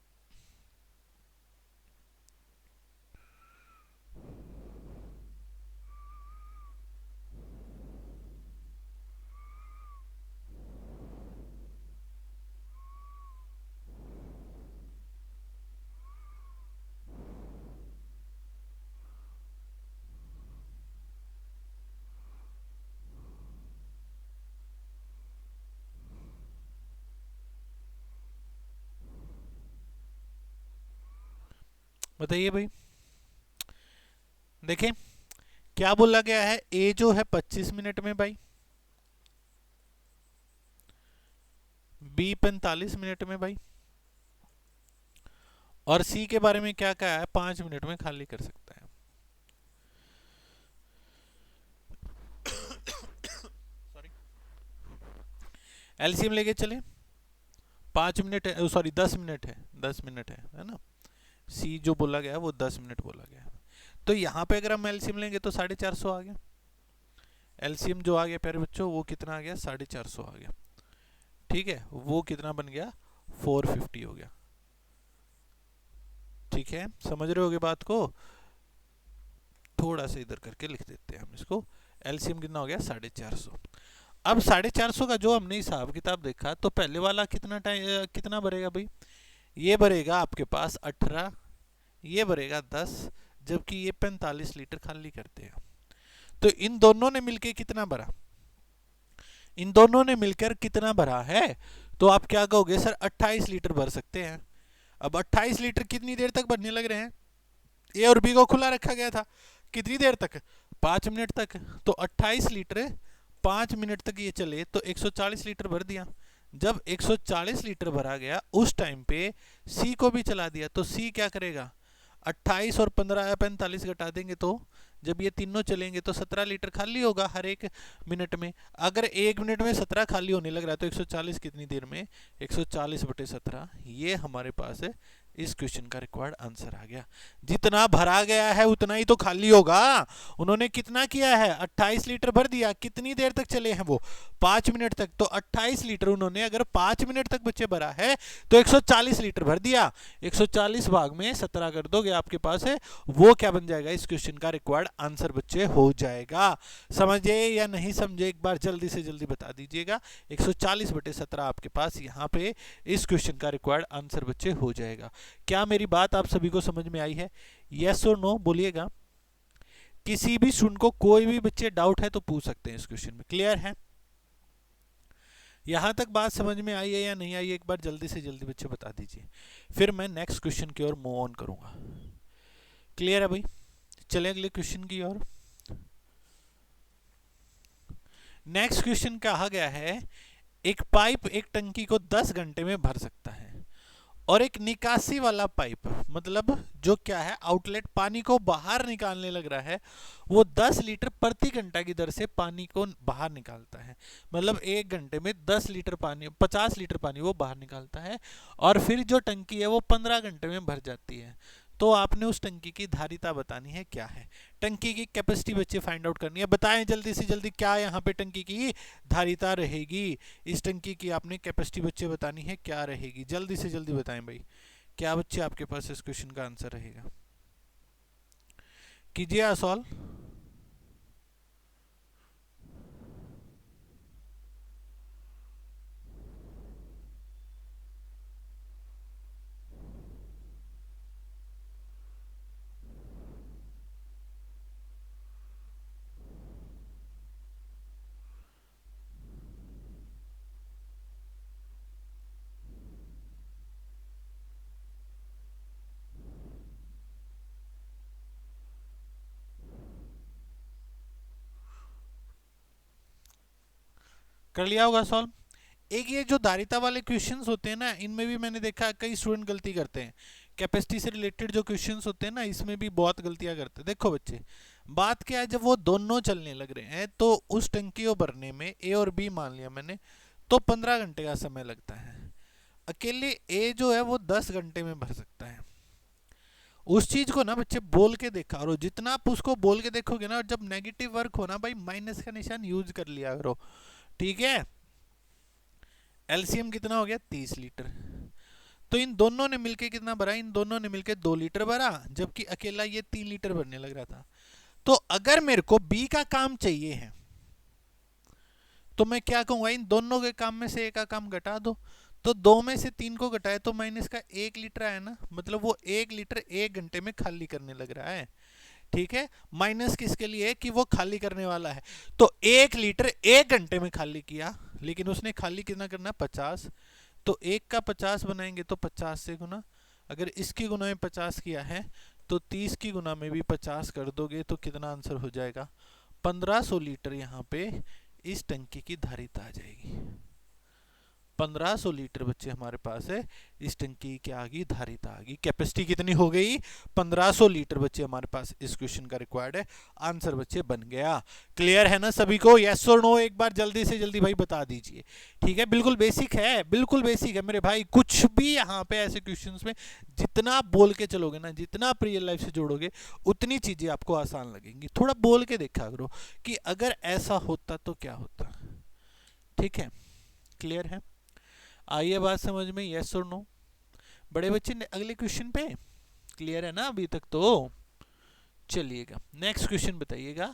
बताइए भाई। देखें क्या बोला गया है, ए जो है 25 मिनट में भाई, बी 45 मिनट में भाई, और सी के बारे में क्या कहा है? 5 मिनट में खाली कर सकता है। सॉरी, एलसीएम लेके चले। 5 मिनट है, सॉरी 10 मिनट है, 10 मिनट है ना। सी जो बोला गया है वो 10 मिनट बोला गया है। तो यहाँ पे अगर हम एलसीएम लेंगे तो 450 आ गया। एलसीएम जो आ गया प्यारे बच्चों वो कितना आ गया? 450 आ गया। ठीक है, वो कितना बन गया? 450 हो गया। ठीक है, समझ रहे होगे बात को? थोड़ा सा इधर करके लिख देते हैं हम इसको। एलसीएम कितना हो गया? 450। अब 450 का जो हमने हिसाब किताब देखा, तो पहले वाला कितना टाइम कितना भरेगा भाई? ये भरेगा आपके पास 18, ये भरेगा 10, जबकि ये 45 लीटर खाली करते हैं। तो इन दोनों ने मिलकर कितना भरा? इन दोनों ने मिलकर कितना भरा है? तो आप क्या कहोगे? सर 28 लीटर भर सकते हैं। अब 28 लीटर कितनी देर तक भरने लग रहे हैं? ए और बी को खुला रखा गया था, कितनी देर तक? 5 मिनट तक। तो 28 लीटर 5 मिनट तक ये चले तो 140 लीटर भर दिया। जब 140 लीटर भरा गया उस टाइम पे सी को भी चला दिया, तो सी क्या करेगा? 28 और 15 45 घटा देंगे तो जब ये तीनों चलेंगे तो 17 लीटर खाली होगा हर एक मिनट में। अगर एक मिनट में 17 खाली होने लग रहा है तो 140 कितनी देर में? 140/17, ये हमारे पास है इस क्वेश्चन का रिक्वायर्ड आंसर आ गया। जितना भरा गया है उतना ही तो खाली होगा। उन्होंने कितना किया है, 28 लीटर भर दिया। कितनी देर तक चले हैं वो, 5 मिनट तक। तो 28 लीटर उन्होंने अगर 5 मिनट तक बच्चे भरा है तो 140 लीटर भर दिया। 140 भाग में 17 कर दोगे, आपके पास है वो क्या बन जाएगा, इस क्वेश्चन का रिक्वायर्ड आंसर बच्चे हो जाएगा। समझे या नहीं समझे, एक बार जल्दी से जल्दी बता दीजिएगा। 140/17 आपके पास यहाँ पे इस क्वेश्चन का रिक्वायर्ड आंसर बच्चे हो जाएगा। क्या मेरी बात आप सभी को समझ में आई है? यस और नो बोलिएगा। किसी भी स्टूडेंट को कोई भी बच्चे डाउट है तो पूछ सकते हैं इस क्वेश्चन में। क्लियर है? यहां तक बात समझ में आई है या नहीं आई, एक बार जल्दी से जल्दी बच्चे बता दीजिए, फिर मैं नेक्स्ट क्वेश्चन की ओर मूव ऑन करूंगा। क्लियर है भाई? चले अगले क्वेश्चन की ओर। नेक्स्ट क्वेश्चन कहा गया है, एक पाइप एक टंकी को 10 घंटे में भर सकता है और एक निकासी वाला पाइप, मतलब जो क्या है आउटलेट पानी को बाहर निकालने लग रहा है, वो 10 लीटर प्रति घंटा की दर से पानी को बाहर निकालता है। मतलब 1 घंटे में 10 लीटर पानी, 50 लीटर पानी वो बाहर निकालता है। और फिर जो टंकी है वो 15 घंटे में भर जाती है। तो आपने उस टंकी की धारिता बतानी है क्या है, टंकी की कैपेसिटी बच्चे फाइंड आउट करनी है। बताएं जल्दी से जल्दी क्या यहाँ पे टंकी की धारिता रहेगी, इस टंकी की आपने कैपेसिटी बच्चे बतानी है क्या रहेगी। जल्दी से जल्दी बताएं भाई, क्या बच्चे आपके पास इस क्वेश्चन का आंसर रहेगा। कीजिए सॉल्व। कर लिया होगा सॉल्व। एक ये जो धारिता वाले क्वेश्चंस होते हैं ना, इनमें भी मैंने देखा कई स्टूडेंट गलती करते हैं। कैपेसिटी से रिलेटेड जो क्वेश्चंस होते हैं ना, इसमें भी बहुत गलतियां करते हैं। देखो बच्चे, बात क्या है, जब वो दोनों चलने लग रहे हैं तो उस टंकी को भरने में ए और बी मान लिया मैंने, तो 15 घंटे का समय लगता है। अकेले ए जो है वो 10 घंटे में भर सकता है। उस चीज को ना बच्चे बोल के देखा करो, जितना आप उसको बोल के देखोगे ना, जब नेगेटिव वर्क हो ना भाई, माइनस का निशान यूज कर लिया करो, ठीक है। एलसीएम कितना हो गया, 30 लीटर। तो इन दोनों ने मिलके कितना भरा, इन दोनों ने मिलके 2 लीटर भरा, जबकि अकेला ये 3 लीटर भरने लग रहा था। तो अगर मेरे को बी का काम चाहिए है तो मैं क्या कहूंगा, इन दोनों के काम में से एक का काम घटा दो। तो 2 में से 3 को घटाए तो माइनस का 1 लीटर आया ना, मतलब वो 1 लीटर 1 घंटे में खाली करने लग रहा है, ठीक है। माइनस किसके लिए, कि वो खाली करने वाला है। तो 1 लीटर 1 घंटे में खाली किया, लेकिन उसने खाली कितना करना, 50। तो 1 का 50 बनाएंगे तो 50 से गुना, अगर इसकी गुना में 50 किया है तो 30 की गुना में भी 50 कर दोगे तो कितना आंसर हो जाएगा, 1500 लीटर यहाँ पे इस टंकी की धारिता आ जाएगी। 1500 लीटर बच्चे हमारे पास है, इस टंकी की क्या आ गई, धारिता आ गई। कैपेसिटी कितनी हो गई, 1500 लीटर बच्चे हमारे पास इस क्वेश्चन का रिक्वायर्ड है। आंसर बच्चे बन गया। क्लियर है ना सभी को, यस और नो एक बार जल्दी से जल्दी भाई बता दीजिए, ठीक है। बिल्कुल बेसिक है, बिल्कुल बेसिक है मेरे भाई। कुछ भी यहाँ पे ऐसे क्वेश्चंस में जितना बोल के चलोगे ना, जितना आप रियल लाइफ से जोड़ोगे, उतनी चीजें आपको आसान लगेंगी। थोड़ा बोल के देखा करो कि अगर ऐसा होता तो क्या होता, ठीक है। क्लियर है, आइए बात समझ में, यस और नो। बड़े बच्चे अगले क्वेश्चन पे, क्लियर है ना अभी तक तो। चलिएगा नेक्स्ट क्वेश्चन बताइएगा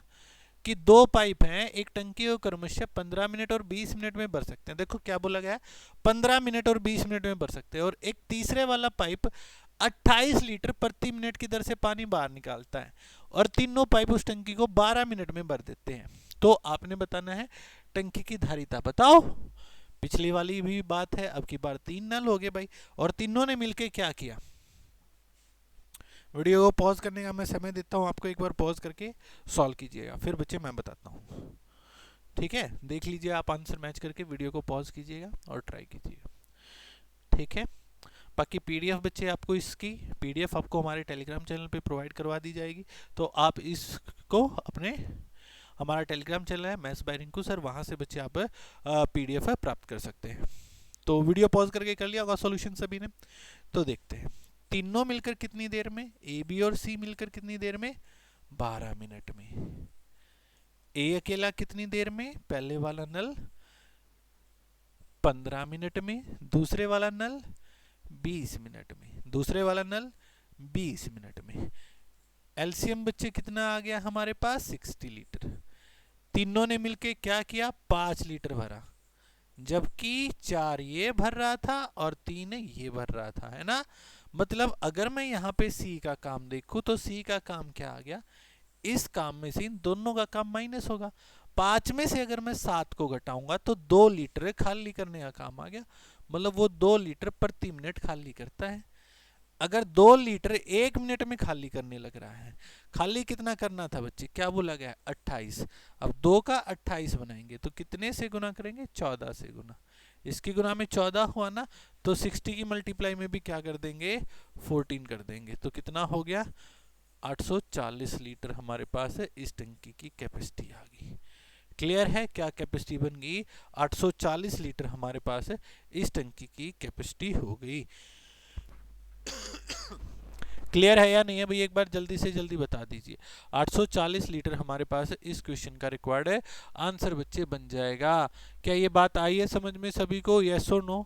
कि 2 पाइप हैं, एक टंकी को क्रमशः 15 मिनट और 20 मिनट में भर सकते हैं। देखो क्या बोला गया है, 15 मिनट और 20 मिनट में भर सकते हैं। और एक तीसरे वाला पाइप 28 लीटर प्रति मिनट की दर से पानी बाहर निकालता है, और तीनों पाइप उस टंकी को 12 मिनट में भर देते हैं। तो आपने बताना है टंकी की धारिता बताओ। पिछली वाली भी बात है, अब की बार 3 नल हो गए भाई, और तीनों ने मिलके क्या किया। वीडियो को पॉज करने का मैं समय देता हूं आपको, एक बार पॉज करके सॉल्व कीजिएगा, फिर बच्चे मैं बताता हूं, ठीक है। देख लीजिए आप आंसर मैच करके, वीडियो को पॉज कीजिएगा और ट्राई कीजिएगा, ठीक है। बाकी पीडीएफ बच्चे आपको, इसकी पीडीएफ आपको हमारे टेलीग्राम चैनल पे प्रोवाइड करवा दी जाएगी। तो आप इसको अपने, हमारा टेलीग्राम चैनल है मैथ्स बाय रिंकू सर, वहां से बच्चे आप पीडीएफ प्राप्त कर सकते हैं। तो वीडियो पॉज करके कर लिया होगा सॉल्यूशन सभी ने, तो देखते हैं। तीनों मिलकर कितनी देर में, ए बी और सी मिलकर कितनी देर में, 12 मिनट में। ए अकेला कितनी देर में, पहले वाला नल 15 मिनट में, दूसरे वाला नल 20 मिनट में, दूसरे वाला नल 20 मिनट में। एलसीएम बच्चे कितना आ गया हमारे पास, 60 लीटर। तीनों ने मिलके क्या किया, 5 लीटर भरा, जबकि 4 ये भर रहा था और 3 ये भर रहा था, है ना। मतलब अगर मैं यहाँ पे सी का काम देखूं तो सी का काम क्या आ गया, इस काम में से इन दोनों का काम माइनस होगा। 5 में से अगर मैं 7 को घटाऊंगा तो 2 लीटर खाली करने का काम आ गया, मतलब वो 2 लीटर प्रति मिनट खाली करता है। अगर 2 लीटर 1 मिनट में खाली करने लग रहा है, खाली कितना करना था बच्चे, क्या बोला गया, 28। अब 2 का 28 बनाएंगे तो कितने से गुना करेंगे, 14 से गुना। इसकी गुना में 14 हुआ ना, तो 60 की मल्टीप्लाई में भी क्या कर देंगे, 14 कर देंगे, तो कितना हो गया, 840 लीटर हमारे पास है, इस टंकी की कैपेसिटी आ गई। क्लियर है, क्या कैपेसिटी बन गई, 840 लीटर हमारे पास है, इस टंकी की कैपेसिटी हो गई। क्लियर है या नहीं है भाई, एक बार जल्दी से जल्दी बता दीजिए। 840 लीटर हमारे पास इस क्वेश्चन का रिक्वायर्ड है, आंसर बच्चे बन जाएगा। क्या ये बात आई है समझ में सभी को, यस और नो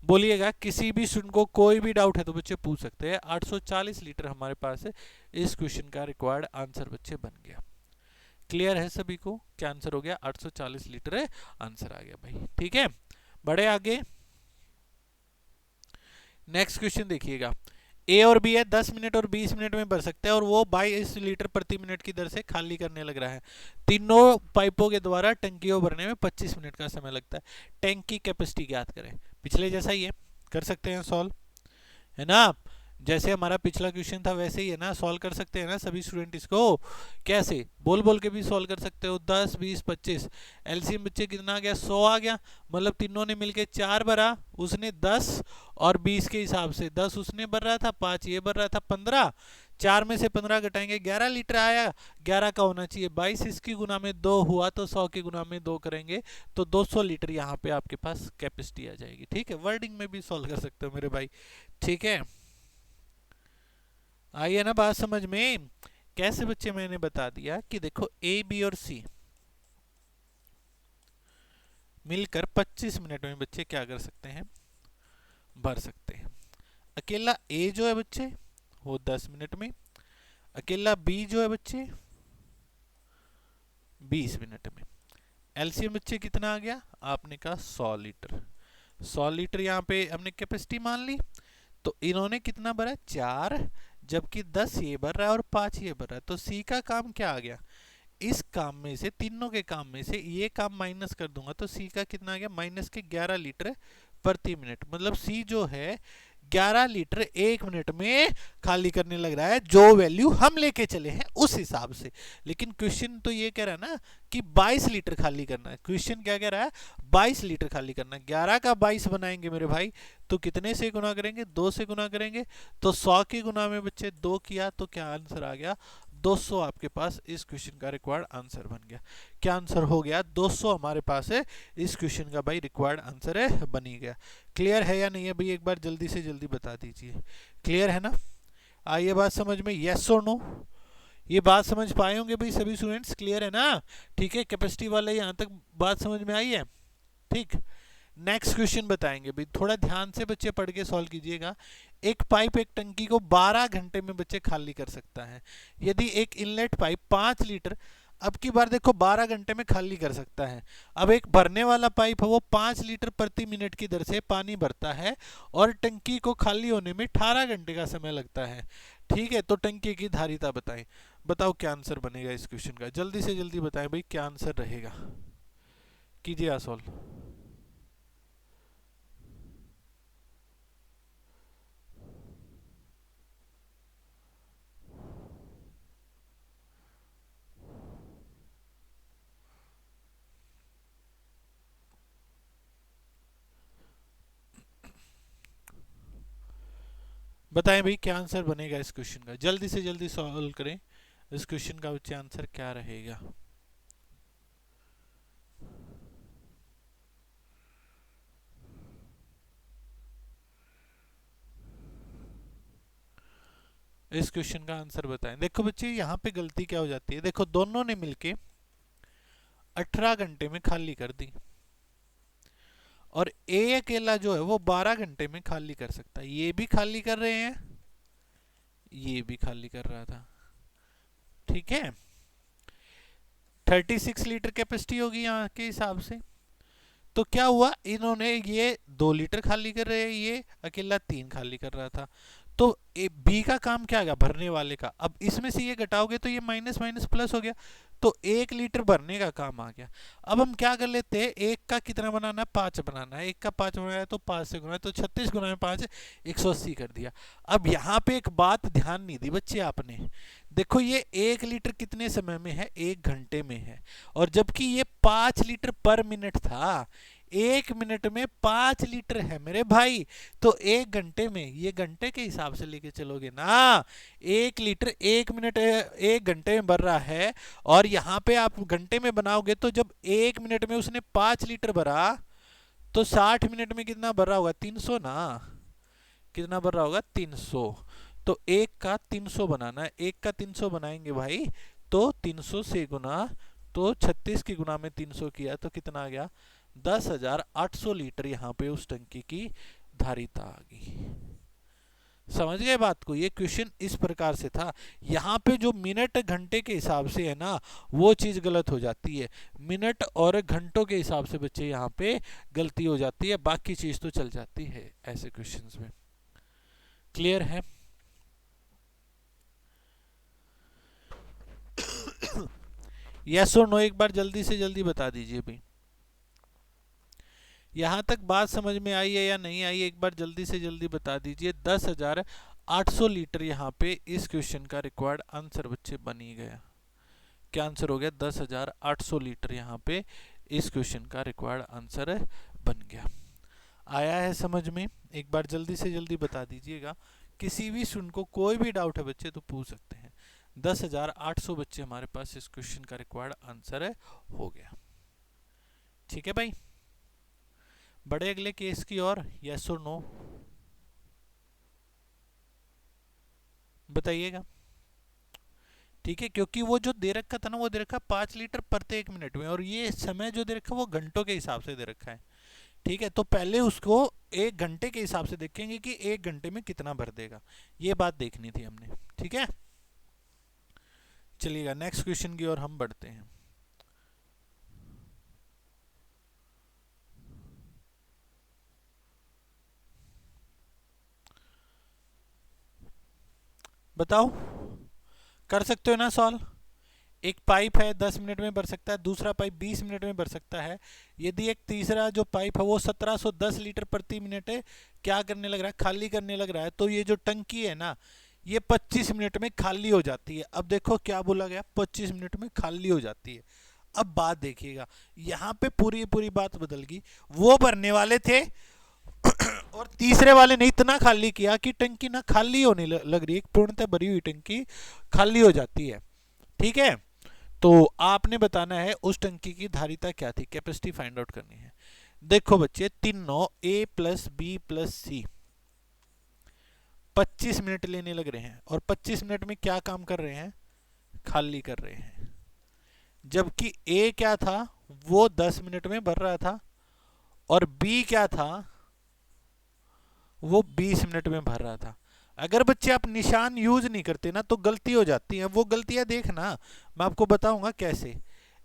बोलिएगा। किसी भी स्टूडेंट को कोई भी डाउट है तो बच्चे पूछ सकते हैं। 840 लीटर हमारे पास है, इस क्वेश्चन का रिक्वायर्ड आंसर बच्चे बन गया। क्लियर है सभी को, क्या आंसर हो गया, 840 लीटर है, आंसर आ गया भाई। ठीक है, बढ़े आगे। नेक्स्ट क्वेश्चन देखिएगा, ए और बी है, 10 मिनट और 20 मिनट में भर सकते हैं और वो 22 लीटर प्रति मिनट की दर से खाली करने लग रहा है। तीनों पाइपों के द्वारा टंकी को भरने में 25 मिनट का समय लगता है। टैंक की कैपेसिटी ज्ञात करें। पिछले जैसा ही है, कर सकते हैं सॉल्व, है ना। जैसे हमारा पिछला क्वेश्चन था वैसे ही है ना, सॉल्व कर सकते हैं ना सभी स्टूडेंट इसको। कैसे, बोल बोल के भी सॉल्व कर सकते हो। 10 20 25, एलसीएम बच्चे कितना आ गया, 100 आ गया। मतलब तीनों ने मिलके 4 भरा, उसने 10 और 20 के हिसाब से 10 उसने भर रहा था, 5 ये भर रहा था, 15। 4 में से 15 घटाएंगे 11 लीटर आया, 11 का होना चाहिए 22, इसकी गुना में 2 हुआ तो 100 की गुना में 2 करेंगे तो 200 लीटर यहाँ पे आपके पास कैपेसिटी आ जाएगी। ठीक है, वर्डिंग में भी सॉल्व कर सकते हो मेरे भाई। ठीक है, आइए ना बात समझ में। कैसे बच्चे, मैंने बता दिया कि देखो ए बी और सी मिलकर 25 मिनट में बच्चे क्या कर सकते हैं, भर सकते हैं। अकेला ए जो है बच्चे वो 10 मिनट में, अकेला बी जो है बच्चे 20 मिनट में। एलसीएम बच्चे कितना आ गया, आपने कहा 100 लीटर। 100 लीटर यहाँ पे हमने कैपेसिटी मान ली, तो इन्होंने कितना भरा, 4, जबकि 10 ये भर रहा है और 5 ये भर रहा है। तो सी का काम क्या आ गया, इस काम में से, तीनों के काम में से ये काम माइनस कर दूंगा तो सी का कितना आ गया, माइनस के 11 लीटर प्रति मिनट। मतलब सी जो है 11 लीटर 1 मिनट में खाली करने लग रहा है, जो वैल्यू हम लेके चले हैं उस हिसाब से। लेकिन क्वेश्चन तो ये कह रहा है ना कि 22 लीटर खाली करना है। क्वेश्चन क्या कह रहा है, 22 लीटर खाली करना है। 11 का 22 बनाएंगे मेरे भाई तो कितने से गुना करेंगे, 2 से गुना करेंगे। तो 100 की गुना में बच्चे 2 किया तो क्या आंसर आ गया, 200 आपके पास इस क्वेश्चन का रिक्वायर्ड आंसर बन गया। क्या आंसर हो गया, 200 हमारे पास है, इस क्वेश्चन का भाई रिक्वायर्ड आंसर है, बनी गया। क्लियर है या नहीं है भाई, एक बार जल्दी से जल्दी बता दीजिए। क्लियर है ना, आइए बात समझ में, यस और नो। ये बात समझ पाए होंगे भाई सभी स्टूडेंट्स, क्लियर है ना। ठीक है, कैपेसिटी वाले यहाँ तक बात समझ में आई है। ठीक, नेक्स्ट क्वेश्चन बताएंगे भाई, थोड़ा ध्यान से बच्चे पढ़ के सॉल्व कीजिएगा। एक पाइप एक टंकी को 12 घंटे में बच्चे खाली कर सकता है। यदि एक इनलेट पाइप 5 लीटर, अब की बार देखो 12 घंटे में खाली कर सकता है। अब एक भरने वाला पाइप है वो 5 लीटर प्रति मिनट की दर से पानी भरता है और टंकी को खाली होने में 18 घंटे का समय लगता है। ठीक है, तो टंकी की धारिता बताएं। बताओ क्या आंसर बनेगा इस क्वेश्चन का, जल्दी से जल्दी बताएं भाई, क्या आंसर रहेगा। कीजिए सॉल्व। बताएं भाई क्या आंसर बनेगा इस क्वेश्चन का, जल्दी से जल्दी सॉल्व करें। इस क्वेश्चन का बच्चे आंसर क्या रहेगा। इस क्वेश्चन का आंसर बताएं। देखो बच्चे यहाँ पे गलती क्या हो जाती है, देखो दोनों ने मिलके 18 घंटे में खाली कर दी और ए अकेला जो है वो 12 घंटे में खाली कर सकता है। ये भी खाली कर रहे हैं, ये भी खाली कर रहा था, ठीक है। 36 लीटर कैपेसिटी होगी यहाँ के हिसाब से। तो क्या हुआ, इन्होंने ये 2 लीटर खाली कर रहे हैं, ये अकेला 3 खाली कर रहा था। तो बी का काम क्या गया, भरने वाले का। अब इसमें से ये घटाओगे तो ये माइनस माइनस प्लस हो गया, तो 1 लीटर भरने का काम आ गया। अब हम क्या कर लेते हैं, एक का कितना बनाना है, 5 बनाना है। एक का 5 बनाया है तो 5 से गुना है, तो 36 गुना में 5 180 कर दिया। अब यहाँ पे एक बात ध्यान नहीं दी बच्चे आपने, देखो ये 1 लीटर कितने समय में है, 1 घंटे में है, और जबकि ये 5 लीटर पर मिनट था, 1 मिनट में 5 लीटर है मेरे भाई। तो 1 घंटे में, ये घंटे के हिसाब से लेके चलोगे ना, 1 लीटर 1 मिनट 1 घंटे में भर रहा है, और यहाँ पे आप घंटे में बनाओगे तो जब 1 मिनट में उसने 5 लीटर भरा तो 60 मिनट में कितना भर रहा होगा, 300 ना, कितना भर रहा होगा, 300। तो 1 का 300 बनाना है, 1 का 300 बनाएंगे भाई, तो 300 से गुना, तो 36 की गुना में 300 किया तो कितना आ गया, 10,800 लीटर यहाँ पे उस टंकी की धारिता आ गई। समझ गए बात को, ये क्वेश्चन इस प्रकार से था। यहाँ पे जो मिनट घंटे के हिसाब से है ना, वो चीज गलत हो जाती है, मिनट और घंटों के हिसाब से बच्चे यहाँ पे गलती हो जाती है, बाकी चीज तो चल जाती है ऐसे क्वेश्चंस में। क्लियर है? यस और नो एक बार जल्दी से जल्दी बता दीजिए भाई। यहां तक बात समझ में आई है या नहीं आई, एक बार जल्दी से जल्दी बता दीजिए। 10,800 लीटर यहाँ पे इस क्वेश्चन का रिक्वायर्ड आंसर बच्चे बन ही गया। क्या आंसर हो गया, 10,800 लीटर यहाँ पे इस क्वेश्चन का रिक्वायर्ड आंसर बन गया। आया है समझ में? एक बार जल्दी से जल्दी बता दीजिएगा। किसी भी स्टूडेंट को कोई भी डाउट है बच्चे तो पूछ सकते हैं। 10,800 बच्चे हमारे पास इस क्वेश्चन का रिक्वायर्ड आंसर हो गया। ठीक है भाई, बड़े अगले केस की ओर, यस और नो बताइएगा। ठीक है, क्योंकि वो जो दे रखा था ना, वो दे रखा 5 लीटर प्रत्येक मिनट में, और ये समय जो दे रखा वो घंटों के हिसाब से दे रखा है। ठीक है, तो पहले उसको 1 घंटे के हिसाब से देखेंगे कि 1 घंटे में कितना भर देगा, ये बात देखनी थी हमने। ठीक है, चलिएगा नेक्स्ट क्वेश्चन की ओर हम बढ़ते हैं। बताओ, कर सकते हो ना सॉल्व? एक पाइप है 10 मिनट में भर सकता है, दूसरा पाइप 20 मिनट में भर सकता है। यदि एक तीसरा जो पाइप है वो 1710 लीटर प्रति मिनट है, क्या करने लग रहा है, खाली करने लग रहा है, तो ये जो टंकी है ना, ये 25 मिनट में खाली हो जाती है। अब देखो क्या बोला गया, 25 मिनट में खाली हो जाती है। अब बात देखिएगा, यहाँ पे पूरी पूरी बात बदल गई। वो भरने वाले थे और तीसरे वाले ने इतना खाली किया कि टंकी ना खाली होने लग रही है, पूर्णतः भरी हुई टंकी खाली हो जाती है। ठीक है, तो आपने बताना है उस टंकी की धारिता क्या थी, कैपेसिटी फाइंड आउट करनी है। देखो बच्चे, तीनों ए प्लस बी प्लस सी 25 मिनट लेने लग रहे हैं, और 25 मिनट में क्या काम कर रहे हैं, खाली कर रहे हैं। जबकि ए क्या था, वो 10 मिनट में भर रहा था, और बी क्या था, वो 20 मिनट में भर रहा था। अगर बच्चे आप निशान यूज नहीं करते ना तो गलती हो जाती है। वो गलतियां देखना, मैं आपको बताऊंगा कैसे।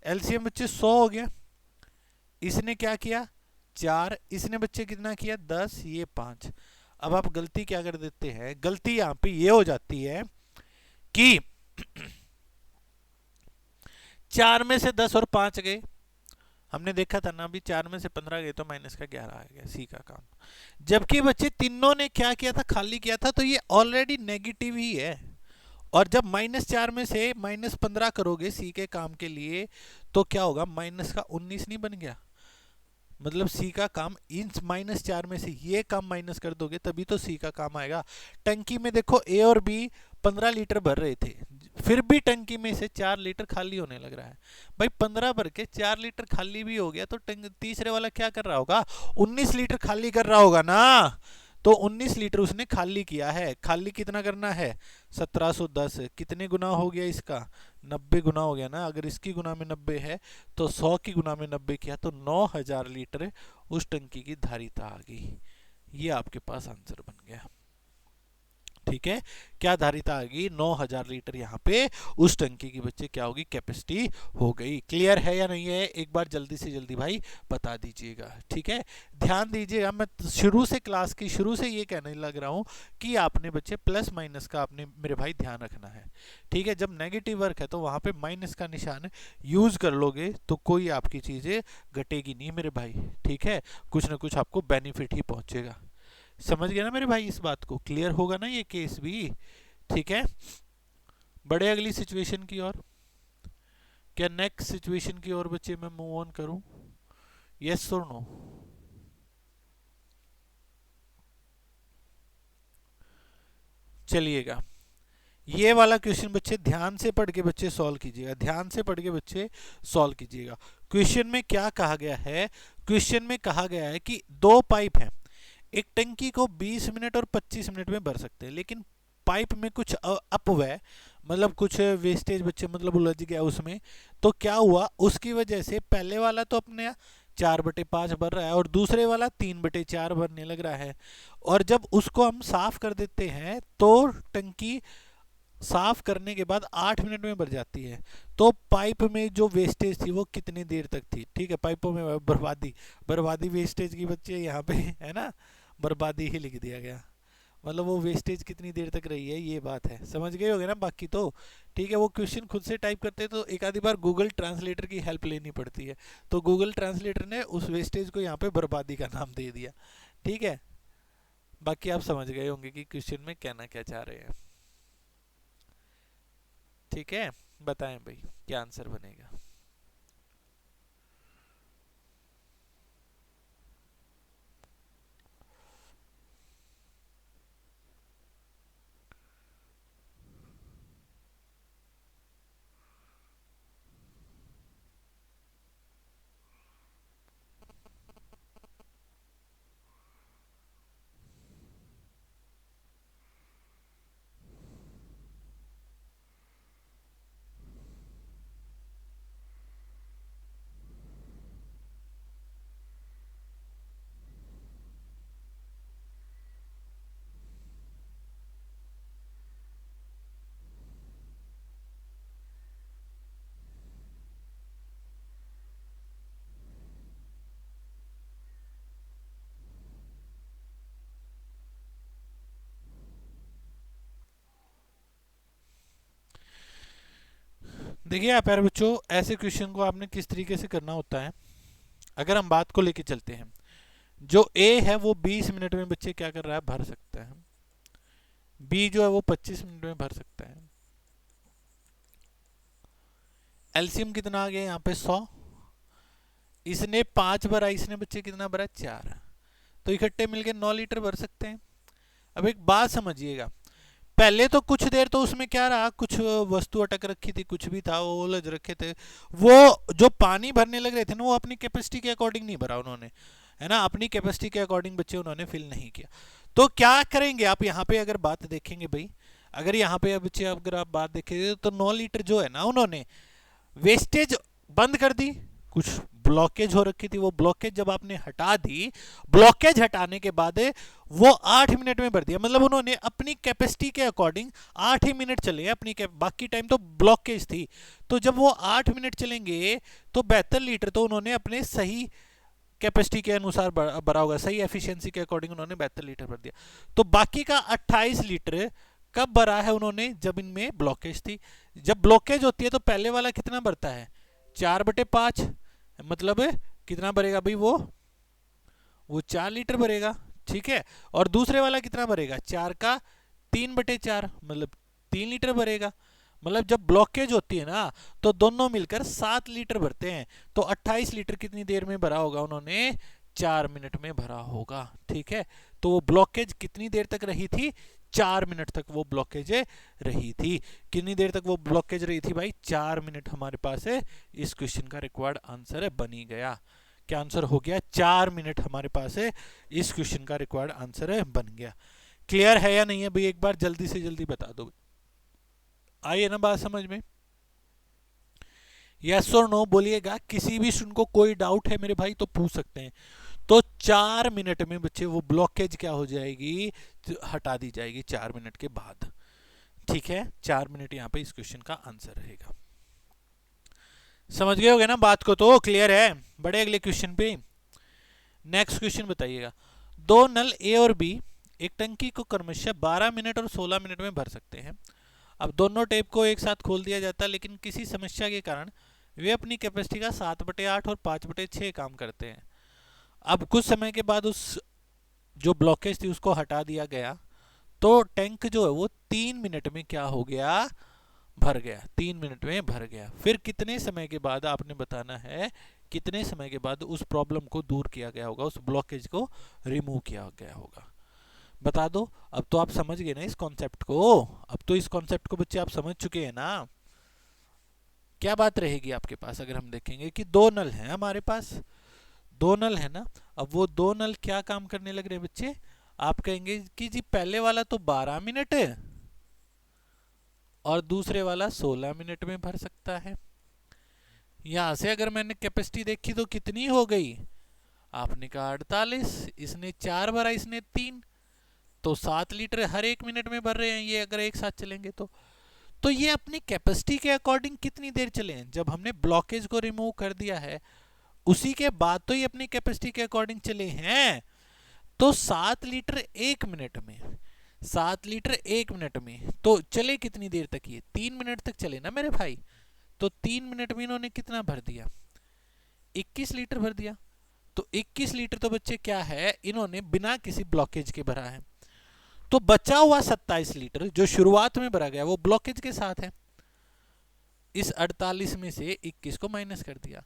एलसीएम बच्चे 100 हो गया, इसने क्या किया 4, इसने बच्चे कितना किया 10, ये 5। अब आप गलती क्या कर देते हैं, गलती यहां पे ये हो जाती है कि 4 में से 10 और 5 गए, हमने देखा था ना अभी, 4 में से 15 गए तो माइनस का 11 आ गया, सी का काम। जबकि बच्चे तीनों ने क्या किया था, खाली किया था, तो ये ऑलरेडी नेगेटिव ही है। और जब -4 में से -15 करोगे सी के काम के लिए, तो क्या होगा, माइनस का 19 नहीं बन गया, मतलब सी का काम इन -4 में से ये काम माइनस कर दोगे तभी तो सी का काम आएगा। टंकी में देखो ए और बी 15 लीटर भर रहे थे, फिर भी टंकी में से 4 लीटर खाली होने लग रहा है। भाई 15 भर के 4 लीटर खाली भी हो गया तो तीसरे वाला क्या कर रहा होगा, 19 लीटर खाली कर रहा होगा ना। तो 19 लीटर उसने खाली किया है। खाली कितना करना है? 1710। कितने गुना हो गया इसका? 90 गुना हो गया ना। अगर इसकी गुना में 90 है तो 100 की गुना में 90 किया तो 9000 लीटर उस टंकी की धारिता आ गई। ये आपके पास आंसर बन गया। ठीक है, क्या धारिता आ गई? 9000 लीटर यहाँ पे उस टंकी की बच्चे क्या होगी? कैपेसिटी हो गई। क्लियर है या नहीं है? एक बार जल्दी से जल्दी भाई बता दीजिएगा। ठीक है, ध्यान दीजिएगा, मैं शुरू से क्लास की शुरू से ये कहने लग रहा हूँ कि आपने बच्चे प्लस माइनस का आपने मेरे भाई ध्यान रखना है। ठीक है, जब नेगेटिव वर्क है तो वहां पे माइनस का निशान यूज कर लोगे तो कोई आपकी चीजें घटेगी नहीं मेरे भाई। ठीक है, कुछ ना कुछ आपको बेनिफिट ही पहुंचेगा। समझ गया ना मेरे भाई इस बात को? क्लियर होगा ना ये केस भी? ठीक है, बड़े अगली सिचुएशन की ओर। क्या नेक्स्ट सिचुएशन की ओर बच्चे मैं मूव ऑन करूं? यस और नो? चलिएगा, ये वाला क्वेश्चन बच्चे ध्यान से पढ़ के बच्चे सॉल्व कीजिएगा। ध्यान से पढ़ के बच्चे सॉल्व कीजिएगा। क्वेश्चन में क्या कहा गया है? क्वेश्चन में कहा गया है कि दो पाइप हैं, एक टंकी को 20 मिनट और 25 मिनट में भर सकते हैं, लेकिन पाइप में कुछ अपव्यय मतलब कुछ वेस्टेज बच्चे मतलब उलझ गया उसमें। तो क्या हुआ? उसकी वजह से पहले वाला तो अपने 4/5 भर रहा है और दूसरे वाला 3/4 भरने लग रहा है। और जब उसको हम साफ कर देते हैं तो टंकी साफ करने के बाद 8 मिनट में भर जाती है। तो पाइप में जो वेस्टेज थी वो कितनी देर तक थी? ठीक है, पाइपों में बर्बादी, बर्बादी वेस्टेज की बच्चे यहाँ पे है ना, बर्बादी ही लिख दिया गया। मतलब वो वेस्टेज कितनी देर तक रही है, ये बात है। समझ गए होगे ना बाकी तो? ठीक है, वो क्वेश्चन खुद से टाइप करते तो एक आधी बार गूगल ट्रांसलेटर की हेल्प लेनी पड़ती है। तो गूगल ट्रांसलेटर ने उस वेस्टेज को यहाँ पे बर्बादी का नाम दे दिया। ठीक है, बाकी आप समझ गए होंगे कि क्वेश्चन में कहना क्या चाह रहे हैं। ठीक है, बताएं भाई क्या आंसर बनेगा? देखिए आप यार बच्चों, ऐसे क्वेश्चन को आपने किस तरीके से करना होता है। अगर हम बात को लेके चलते हैं, जो ए है वो 20 मिनट में बच्चे क्या कर रहा है? भर सकता है। बी जो है वो 25 मिनट में भर सकता है। एलसीएम कितना आ गया यहाँ पे? 100। इसने 5 भरा, इसने बच्चे कितना भरा? 4। तो इकट्ठे मिलके 9 लीटर भर सकते हैं। अब एक बात समझिएगा, पहले तो कुछ देर तो उसमें क्या रहा, कुछ वस्तु अटक रखी थी, कुछ भी था, वो उलझ रखे थे। वो जो पानी भरने लग रहे थे ना, वो अपनी कैपेसिटी के अकॉर्डिंग नहीं भरा उन्होंने, है ना, अपनी कैपेसिटी के अकॉर्डिंग बच्चे उन्होंने फिल नहीं किया। तो क्या करेंगे आप यहाँ पे अगर बात देखेंगे भाई, अगर यहाँ पे बच्चे अगर आप बात देखेंगे तो 9 लीटर जो है ना, उन्होंने वेस्टेज बंद कर दी। कुछ ब्लॉकेज हो रखी थी, वो ब्लॉकेज जब आपने हटा दी, ब्लॉकेज हटाने के बाद वो 8 मिनट में भर दिया। मतलब उन्होंने अपनी कैपेसिटी के अकॉर्डिंग 8 ही मिनट चले अपनी, बाकी टाइम तो ब्लॉकेज थी। तो जब वो 8 मिनट चलेंगे तो 72 लीटर तो उन्होंने अपने सही कैपेसिटी के अनुसार भरा होगा, सही एफिशिएंसी के अकॉर्डिंग उन्होंने 72 लीटर भर दिया। तो बाकी का 28 लीटर कब भरा है उन्होंने? जब इनमें ब्लॉकेज थी। जब ब्लॉकेज होती है तो पहले वाला कितना भरता है? 4/5। मतलब कितना भरेगा भाई? वो 4 लीटर भरेगा। ठीक है, और दूसरे वाला कितना भरेगा? 4 का 3/4 मतलब 3 लीटर भरेगा। मतलब जब ब्लॉकेज होती है ना तो दोनों मिलकर 7 लीटर भरते हैं। तो 28 लीटर कितनी देर में भरा होगा उन्होंने? 4 मिनट में भरा होगा। ठीक है, तो वो ब्लॉकेज कितनी देर तक रही थी? 4 मिनट तक वो ब्लॉकेज रही थी। कितनी देर तक वो ब्लॉकेज रही थी भाई? 4 मिनट हमारे पास है। इस क्वेश्चन का रिक्वायर्ड आंसर है बनी गया। क्या आंसर हो गया? 4 मिनट हमारे पास है, इस क्वेश्चन का रिक्वायर्ड आंसर है बन गया। क्लियर है या नहीं है भाई? एक बार जल्दी से जल्दी बता दो। आइए ना बात समझ में? यस और नो बोलिएगा, किसी भी स्टूडेंट को कोई डाउट है मेरे भाई तो पूछ सकते हैं। तो 4 मिनट में बच्चे वो ब्लॉकेज क्या हो जाएगी? हटा दी जाएगी 4 मिनट के बाद। ठीक है, 4 मिनट यहां पे इस क्वेश्चन का आंसर रहेगा। समझ गए होगे ना बात को? तो क्लियर है? बड़े अगले क्वेश्चन पे। नेक्स्ट क्वेश्चन बताइएगा। दो नल ए और बी एक टंकी को क्रमशः 12 मिनट और 16 मिनट में भर सकते हैं। अब दोनों टेप को एक साथ खोल दिया जाता है, लेकिन किसी समस्या के कारण वे अपनी कैपेसिटी का 7/8 और 5/6 काम करते हैं। अब कुछ समय के बाद उस जो ब्लॉकेज थी उसको हटा दिया गया, तो टैंक जो है वो 3 मिनट में क्या हो गया? भर गया। 3 मिनट में भर गया। फिर कितने समय के बाद आपने बताना है, कितने समय के बाद उस प्रॉब्लम को दूर किया गया होगा, उस ब्लॉकेज को रिमूव किया गया होगा? बता दो। अब तो आप समझ गए ना इस कॉन्सेप्ट को? अब तो इस कॉन्सेप्ट को बच्चे आप समझ चुके हैं ना? क्या बात रहेगी आपके पास? अगर हम देखेंगे कि दो नल हैं हमारे पास, दो नल है ना। अब वो दो नल क्या काम करने लग रहे हैं बच्चे? आप कहेंगे कि जी पहले वाला तो 12 मिनट है और दूसरे वाला 16 मिनट में भर सकता है। यहां से अगर मैंने कैपेसिटी देखी तो कितनी हो गई? आपने कहा 48, इसने 4 भरा, इसने 3, तो 7 लीटर हर 1 मिनट में भर रहे हैं ये, अगर एक साथ चलेंगे तो ये अपनी कैपेसिटी के अकॉर्डिंग कितनी देर चले हैं? जब हमने ब्लॉकेज को रिमूव कर दिया है उसी के बाद तो ये अपनी कैपेसिटी के अकॉर्डिंग चले हैं। तो 7 लीटर 1 मिनट में, 7 लीटर 1 मिनट में तो चले कितनी देर तक? ये 3 मिनट तक चले ना मेरे भाई। तो 3 मिनट में इन्होंने कितना भर दिया? 21 लीटर भर दिया। तो 21 लीटर तो बच्चे क्या है, इन्होंने बिना किसी ब्लॉकेज के भरा है। तो बचा हुआ 27 लीटर जो शुरुआत में भरा गया वो ब्लॉकेज के साथ है। इस 48 में से 21 को माइनस कर दिया।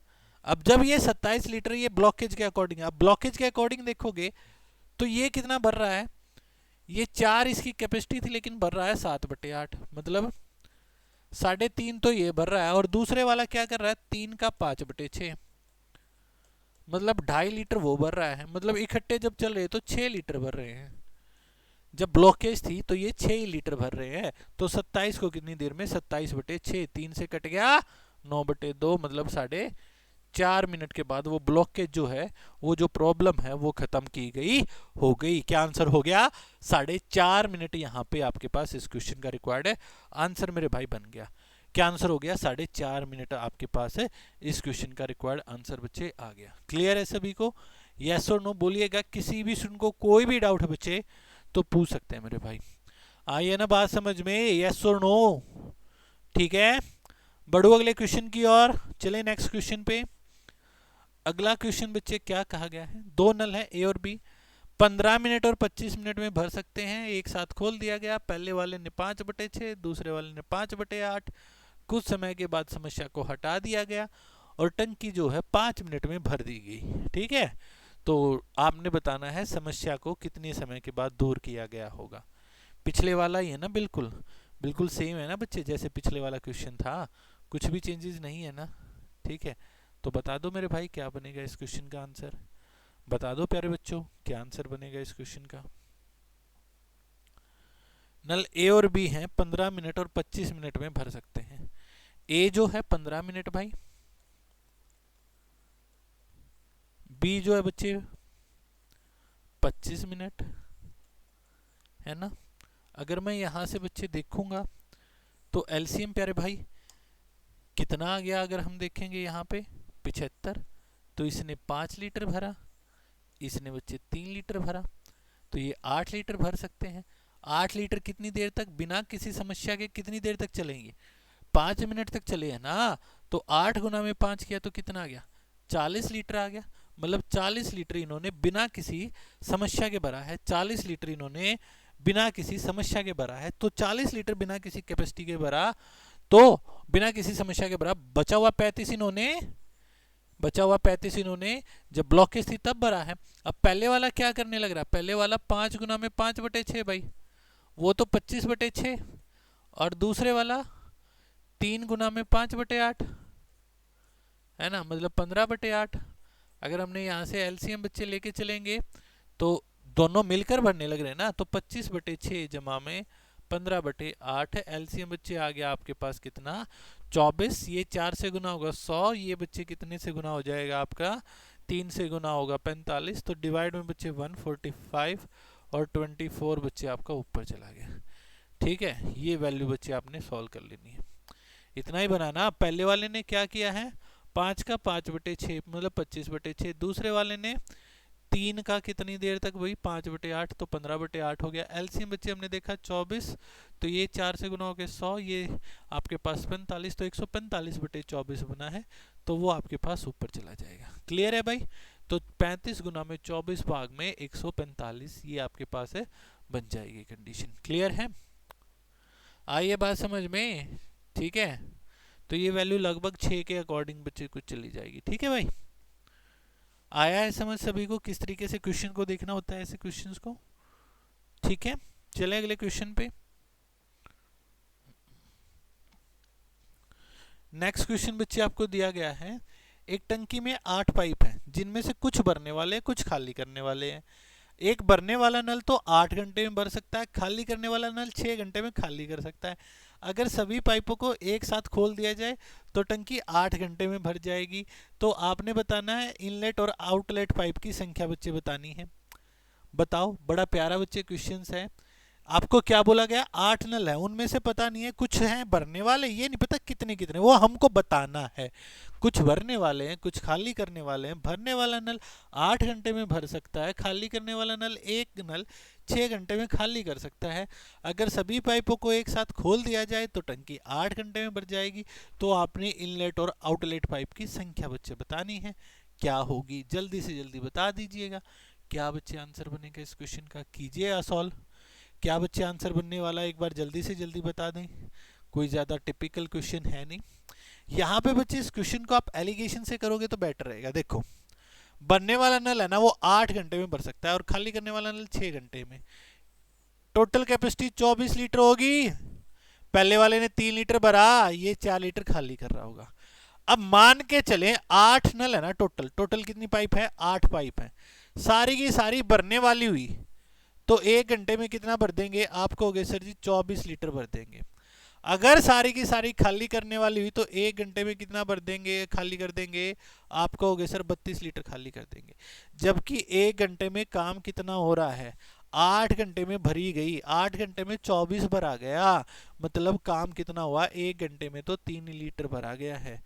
अब जब ये 27 लीटर ये ब्लॉकेज के अकॉर्डिंग, अब ब्लॉकेज के अकॉर्डिंग देखोगे तो ये कितना भर रहा है? ये 4 इसकी कैपेसिटी थी लेकिन भर रहा है 7/8, मतलब 3.5 तो ये भर रहा है। और दूसरे वाला क्या कर रहा है? 3 का 5/6, मतलब 2.5 लीटर वो भर रहा है। मतलब इकट्ठे जब चल रहे तो 6 लीटर भर रहे हैं। जब ब्लॉकेज थी तो ये 6 लीटर भर रहे हैं। तो 27 को कितनी देर में? 27/6, 3 से कट गया 9/2, मतलब 4.5 मिनट के बाद वो ब्लॉकेज जो है, वो जो प्रॉब्लम है वो खत्म की गई हो गई। क्या आंसर हो गया? 4.5 मिनट यहाँ पे आपके पास इस क्वेश्चन का रिक्वायर्ड है। आंसर मेरे भाई बन गया। क्या आंसर हो गया? 4.5 मिनट आपके पास है, इस क्वेश्चन का रिक्वायर्ड आंसर बच्चे आ गया। क्लियर है सभी को? यस और नो बोलिएगा। किसी भी स्टूडेंट को कोई भी डाउट है बच्चे तो पूछ सकते हैं मेरे भाई। आइए ना बात समझ में? यस और नो? ठीक है, बढ़ो अगले क्वेश्चन की ओर। चले नेक्स्ट क्वेश्चन पे। अगला क्वेश्चन बच्चे क्या कहा गया है? दो नल है ए और बी, 15 मिनट और 25 मिनट में भर सकते हैं। एक साथ खोल दिया गया। पहले वाले ने 5/6, दूसरे वाले ने 5/8। कुछ समय के बाद समस्या को हटा दिया गया और टंकी जो है 5 मिनट में भर दी गई। ठीक है, तो आपने बताना है समस्या को कितने समय के बाद दूर किया गया होगा। पिछले वाला ही है ना, बिल्कुल बिल्कुल सेम है ना बच्चे, जैसे पिछले वाला क्वेश्चन था, कुछ भी चेंजेस नहीं है ना? ठीक है, तो बता दो मेरे भाई क्या बनेगा इस क्वेश्चन का आंसर? बता दो प्यारे बच्चों, क्या आंसर बनेगा इस क्वेश्चन का? नल ए और बी हैं, 15 मिनट और 25 मिनट में भर सकते हैं। ए जो है 15 मिनट भाई, बी जो है बच्चे 25 मिनट, है ना? अगर मैं यहां से बच्चे देखूंगा तो एलसीएम प्यारे भाई कितना आ गया? अगर हम देखेंगे यहाँ पे 75, तो इसने 5 लीटर भरा, इसने बच्चे 3 लीटर भरा, तो ये 8 लीटर भर सकते हैं। 8 लीटर कितनी देर तक बिना किसी समस्या के कितनी देर तक चलेंगे? 5 मिनट तक चले हैं ना। तो 8 गुना में 5 किया तो कितना आ गया? 40 लीटर आ गया। मतलब 40 लीटर इन्होंने बिना किसी समस्या के भरा है। 40 लीटर इन्होंने बिना किसी समस्या के भरा है। तो 40 लीटर बिना किसी कैपेसिटी के भरा, तो बिना किसी समस्या के भरा। बचा हुआ 35 इन्होंने जब ब्लॉकेज थी तब भरा है। अब पहले वाला क्या करने लग रहा है? पहले वाला 5 गुना में 5/6 भाई, वो तो 25/6। और दूसरे वाला 3 गुना में 5/8, है ना, मतलब 15/8। अगर हमने यहाँ से एलसीएम बच्चे लेके चलेंगे तो दोनों मिलकर भरने लग रहे हैं ना, तो 25/6 जमा में 15/8 है। एलसीएम बच्चे आ गया आपके पास कितना, 24। ये 4 से गुना होगा 100, ये बच्चे कितने से गुना हो जाएगा आपका, 3 से गुना होगा 45। तो डिवाइड में बच्चे 145 और 24 बच्चे आपका ऊपर चला गया। ठीक है, ये वैल्यू बच्चे आपने सॉल्व कर लेनी है। इतना ही बनाना। पहले वाले ने क्या किया है, 5 का 5/6 मतलब 25/6। दूसरे वाले ने 3 का कितनी देर तक, वही 5/8 तो 15/8 हो गया। एलसीएम बच्चे हमने देखा 24, तो ये 4 से गुना हो गया 100, ये आपके पास 45, तो 145/24 बना है, तो वो आपके पास ऊपर चला जाएगा। क्लियर है भाई? तो 35 गुना में 24 भाग में 145, ये आपके पास है, बन जाएगी कंडीशन। क्लियर है? आइए बात समझ में। ठीक है, तो ये वैल्यू लगभग 6 के अकॉर्डिंग बच्चे कुछ चली जाएगी। ठीक है भाई, आया है समझ सभी को किस तरीके से क्वेश्चन को देखना होता है, ऐसे क्वेश्चंस को? ठीक है, चले अगले क्वेश्चन पे। नेक्स्ट क्वेश्चन बच्चे आपको दिया गया है, एक टंकी में 8 पाइप हैं जिनमें से कुछ भरने वाले हैं, कुछ खाली करने वाले हैं। एक भरने वाला नल तो 8 घंटे में भर सकता है, खाली करने वाला नल 6 घंटे में खाली कर सकता है। अगर सभी पाइपों को एक साथ खोल दिया जाए तो टंकी 8 घंटे में भर जाएगी। तो आपने बताना है इनलेट और आउटलेट पाइप की संख्या बच्चे बतानी है। बताओ, बड़ा प्यारा बच्चे क्वेश्चन है। आपको क्या बोला गया, 8 नल है, उनमें से पता नहीं है कुछ हैं भरने वाले, ये नहीं पता कितने कितने, वो हमको बताना है। कुछ भरने वाले हैं, कुछ खाली करने वाले हैं। भरने वाला नल 8 घंटे में भर सकता है, खाली करने वाला नल एक नल 6 घंटे में खाली कर सकता है। अगर सभी पाइपों को एक साथ खोल दिया जाए तो टंकी 8 घंटे में भर जाएगी। तो आपने इनलेट और आउटलेट पाइप की संख्या बच्चे बतानी है। क्या होगी, जल्दी से जल्दी बता दीजिएगा। क्या बच्चे आंसर बनेगा इस क्वेश्चन का, कीजिए सॉल्व। क्या बच्चे आंसर बनने वाला है, एक बार जल्दी से जल्दी बता दें। कोई ज़्यादा टिपिकल क्वेश्चन है नहीं यहाँ पे बच्चे। इस क्वेश्चन को आप एलिगेशन से करोगे तो बेटर रहेगा। देखो, बनने वाला नल है ना, वो 8 घंटे में भर सकता है और खाली करने वाला नल 6 घंटे में। टोटल कैपेसिटी 24 लीटर होगी। पहले वाले ने 3 लीटर भरा, ये 4 लीटर खाली कर रहा होगा। अब मान के चले 8 नल है ना, टोटल टोटल कितनी पाइप है, 8 पाइप है, सारी की सारी भरने वाली हुई, तो 1 घंटे में कितना भर देंगे आप कहोगे सर जी 24 लीटर भर देंगे। अगर सारी की सारी खाली करने वाली हुई तो 1 घंटे में कितना भर देंगे, खाली कर देंगे, आप कहोगे सर 32 लीटर खाली कर देंगे। जबकि 1 घंटे में काम कितना हो रहा है, 8 घंटे में भरी गई, 8 घंटे में 24 भरा गया, मतलब काम कितना हुआ, 1 घंटे में तो 3 लीटर भरा गया है।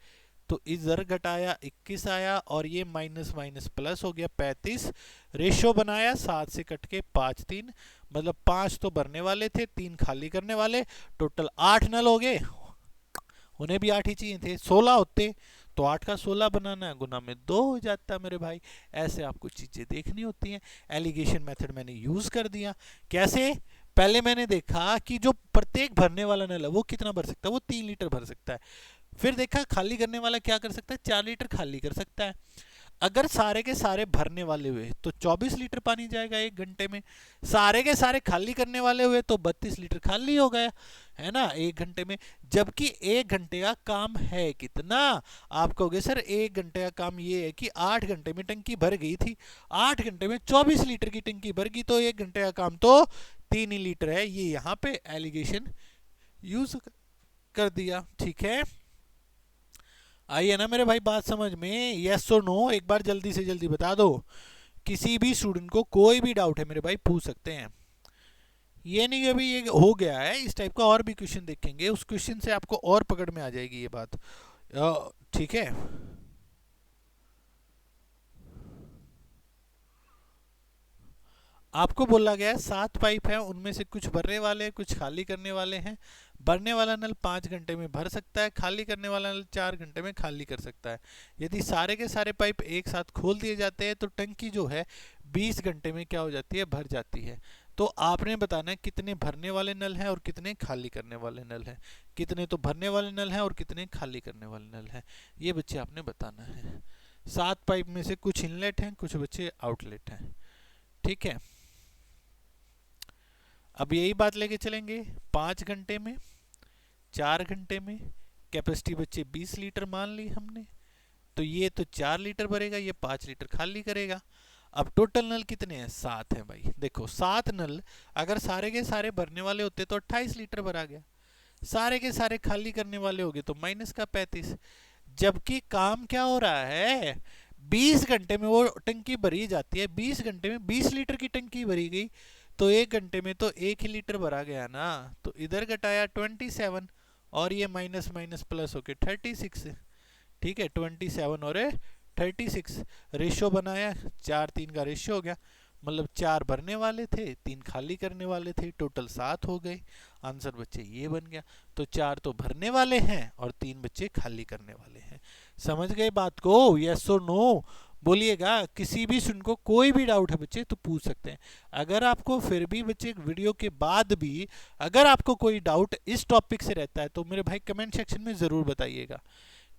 तो इधर घटाया 21 आया और ये माइनस माइनस प्लस हो गया 35। रेशो बनाया 7 से कट के 5 3, मतलब 5 तो भरने वाले थे, 3 खाली करने वाले। टोटल 8 नल हो गए, उन्हें भी 8 ही चाहिए थे, 16 होते तो 8 का 16 बनाना है, गुना में 2 हो जाता मेरे भाई। ऐसे आपको चीजें देखनी होती हैं। एलिगेशन मेथड मैंने यूज कर दिया। कैसे, पहले मैंने देखा कि जो प्रत्येक भरने वाला नल है वो कितना भर सकता है, वो 3 लीटर भर सकता है। फिर देखा खाली करने वाला क्या कर सकता है, 4 लीटर खाली कर सकता है। अगर सारे के सारे भरने वाले हुए तो 24 लीटर पानी जाएगा 1 घंटे में। सारे के सारे खाली करने वाले हुए तो 32 लीटर खाली हो गया, है ना, 1 घंटे में। जबकि 1 घंटे का काम है कितना, आप कहोगे सर 1 घंटे का काम ये है कि 8 घंटे में टंकी भर गई थी, 8 घंटे में 24 लीटर की टंकी भर गई, तो 1 घंटे का काम तो 3 ही लीटर है। ये यहाँ पे एलिगेशन यूज कर दिया। ठीक है, आइए ना मेरे भाई बात समझ में, यस और नो एक बार जल्दी से जल्दी बता दो। किसी भी स्टूडेंट को कोई भी डाउट है मेरे भाई पूछ सकते हैं। ये नहीं कि अभी ये हो गया है, इस टाइप का और भी क्वेश्चन देखेंगे, उस क्वेश्चन से आपको और पकड़ में आ जाएगी ये बात। ठीक है, आपको बोला गया है 7 पाइप है, उनमें से कुछ भरने वाले हैं, कुछ खाली करने वाले हैं। भरने वाला नल 5 घंटे में भर सकता है, खाली करने वाला नल 4 घंटे में खाली कर सकता है। यदि सारे के सारे पाइप एक साथ खोल दिए जाते हैं तो टंकी जो है 20 घंटे में क्या हो जाती है, भर जाती है। तो आपने बताना है कितने भरने वाले नल हैं और कितने खाली करने वाले नल हैं। कितने तो भरने वाले नल हैं और कितने खाली करने वाले नल हैं, ये बच्चे आपने बताना है। 7 पाइप में से कुछ इनलेट हैं, कुछ बच्चे आउटलेट हैं। ठीक है, अब यही बात लेके चलेंगे। 5 घंटे में, 4 घंटे में, कैपेसिटी बच्चे 20 लीटर मान ली हमने, तो ये तो 4 लीटर भरेगा, ये 5 लीटर खाली करेगा। अब टोटल नल कितने हैं? 7 हैं भाई। देखो 7 नल अगर सारे के सारे भरने वाले होते तो 28 लीटर भरा गया, सारे के सारे खाली करने वाले हो गए तो माइनस का 35। जबकि काम क्या हो रहा है, 20 घंटे में वो टंकी भरी जाती है, 20 घंटे में 20 लीटर की टंकी भरी गई, तो 1 घंटे में तो 1 ही लीटर भरा गया ना। तो इधर घटाया 27 और ये माइनस माइनस प्लस होके 36। ठीक है, 27 और 36 रेशियो बनाया, 4-3 का रेशियो हो गया। मतलब 4 भरने वाले थे, 3 खाली करने वाले थे, टोटल 7 हो गए। आंसर बच्चे ये बन गया। तो 4 तो भरने वाले हैं और 3 बच्चे खाली करने वाले हैं। समझ गए बात को? यस और नो बोलिएगा। किसी भी सुन को कोई भी डाउट है बच्चे तो पूछ सकते हैं। अगर आपको फिर भी बच्चे वीडियो के बाद भी अगर आपको कोई डाउट इस टॉपिक से रहता है तो मेरे भाई कमेंट सेक्शन में ज़रूर बताइएगा।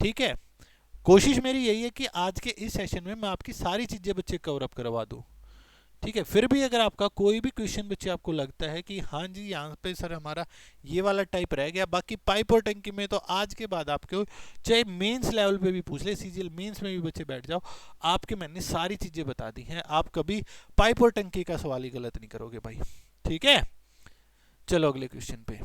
ठीक है, कोशिश मेरी यही है कि आज के इस सेशन में मैं आपकी सारी चीज़ें बच्चे कवर अप करवा दूँ। ठीक है, फिर भी अगर आपका कोई भी क्वेश्चन बच्चे आपको लगता है कि हाँ जी यहाँ पे सर हमारा ये वाला टाइप रह गया, बाकी पाइप और टंकी में तो आज के बाद आपको चाहे मेंस लेवल पे भी पूछ ले, सीजीएल मेंस में भी बच्चे बैठ जाओ, आपके मैंने सारी चीज़ें बता दी हैं। आप कभी पाइप और टंकी का सवाल ही गलत नहीं करोगे भाई। ठीक है, चलो अगले क्वेश्चन पे।